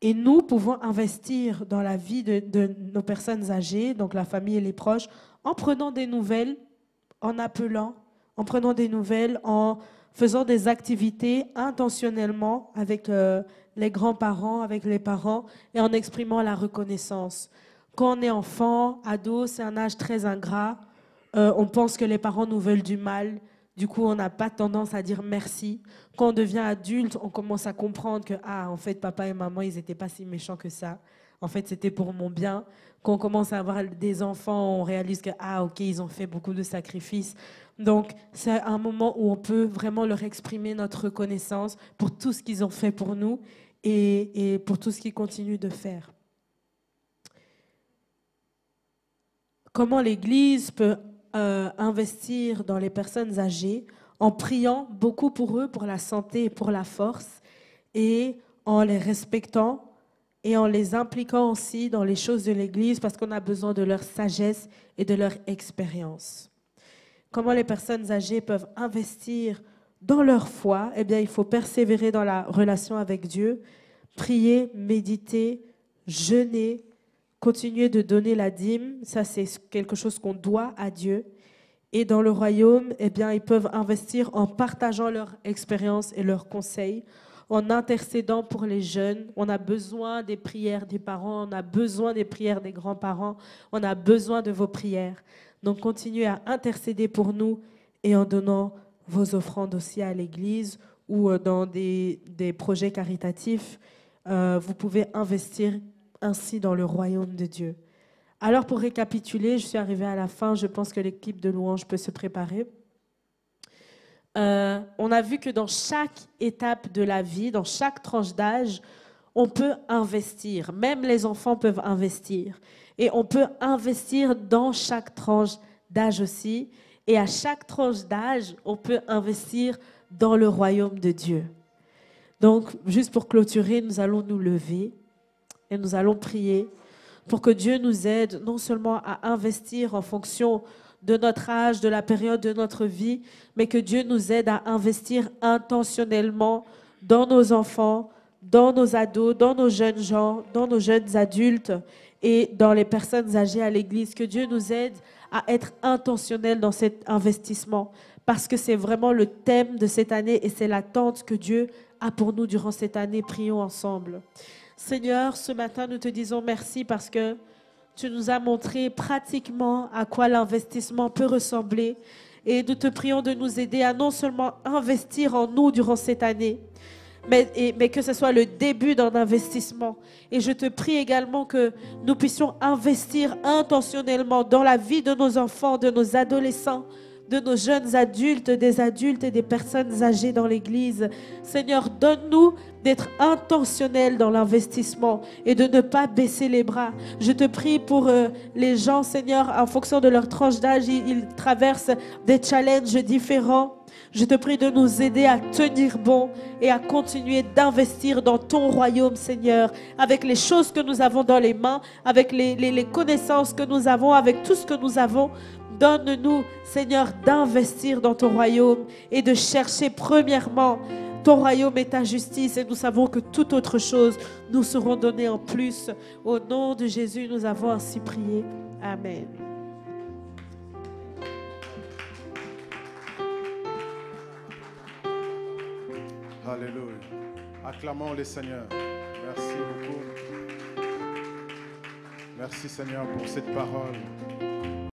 Et nous pouvons investir dans la vie de nos personnes âgées, donc la famille et les proches, en prenant des nouvelles, en appelant, en prenant des nouvelles, en faisant des activités intentionnellement avec les grands-parents, avec les parents, et en exprimant la reconnaissance. Quand on est enfant, ado, c'est un âge très ingrat. On pense que les parents nous veulent du mal. Du coup, on n'a pas tendance à dire merci. Quand on devient adulte, on commence à comprendre que, en fait, papa et maman, ils n'étaient pas si méchants que ça. En fait, c'était pour mon bien. Quand on commence à avoir des enfants, on réalise que, ok, ils ont fait beaucoup de sacrifices. Donc, c'est un moment où on peut vraiment leur exprimer notre reconnaissance pour tout ce qu'ils ont fait pour nous et pour tout ce qu'ils continuent de faire. Comment l'Église peut investir dans les personnes âgées en priant beaucoup pour eux, pour la santé et pour la force, et en les respectant et en les impliquant aussi dans les choses de l'Église parce qu'on a besoin de leur sagesse et de leur expérience. Comment les personnes âgées peuvent investir dans leur foi? Eh bien, il faut persévérer dans la relation avec Dieu, prier, méditer, jeûner, continuer de donner la dîme, ça c'est quelque chose qu'on doit à Dieu. Et dans le royaume, eh bien, ils peuvent investir en partageant leur expérience et leurs conseils, en intercédant pour les jeunes. On a besoin des prières des parents, on a besoin des prières des grands-parents, on a besoin de vos prières. Donc continuez à intercéder pour nous et en donnant vos offrandes aussi à l'Église ou dans des projets caritatifs. Vous pouvez investir ainsi dans le royaume de Dieu. Alors pour récapituler, je suis arrivée à la fin, je pense que l'équipe de louange peut se préparer. On a vu que dans chaque étape de la vie, dans chaque tranche d'âge, on peut investir. Même les enfants peuvent investir. Et on peut investir dans chaque tranche d'âge aussi. Et à chaque tranche d'âge, on peut investir dans le royaume de Dieu. Donc, juste pour clôturer, nous allons nous lever et nous allons prier. pour que Dieu nous aide non seulement à investir en fonction de notre âge, de la période de notre vie, mais que Dieu nous aide à investir intentionnellement dans nos enfants, dans nos ados, dans nos jeunes gens, dans nos jeunes adultes et dans les personnes âgées à l'Église. Que Dieu nous aide à être intentionnels dans cet investissement, parce que c'est vraiment le thème de cette année et c'est l'attente que Dieu a pour nous durant cette année. Prions ensemble. Seigneur, ce matin, nous te disons merci parce que tu nous as montré pratiquement à quoi l'investissement peut ressembler et nous te prions de nous aider à non seulement investir en nous durant cette année, mais que ce soit le début d'un investissement. Et je te prie également que nous puissions investir intentionnellement dans la vie de nos enfants, de nos adolescents, de nos jeunes adultes, des adultes et des personnes âgées dans l'Église. Seigneur, donne-nous d'être intentionnels dans l'investissement et de ne pas baisser les bras. Je te prie pour les gens, Seigneur, en fonction de leur tranche d'âge, ils traversent des challenges différents. Je te prie de nous aider à tenir bon et à continuer d'investir dans ton royaume, Seigneur, avec les choses que nous avons dans les mains, avec les connaissances que nous avons, avec tout ce que nous avons. Donne-nous, Seigneur, d'investir dans ton royaume et de chercher premièrement ton royaume et ta justice. Et nous savons que toute autre chose nous seront données en plus. Au nom de Jésus, nous avons ainsi prié. Amen. Alléluia. Acclamons le Seigneur. Merci beaucoup. Merci Seigneur pour cette parole.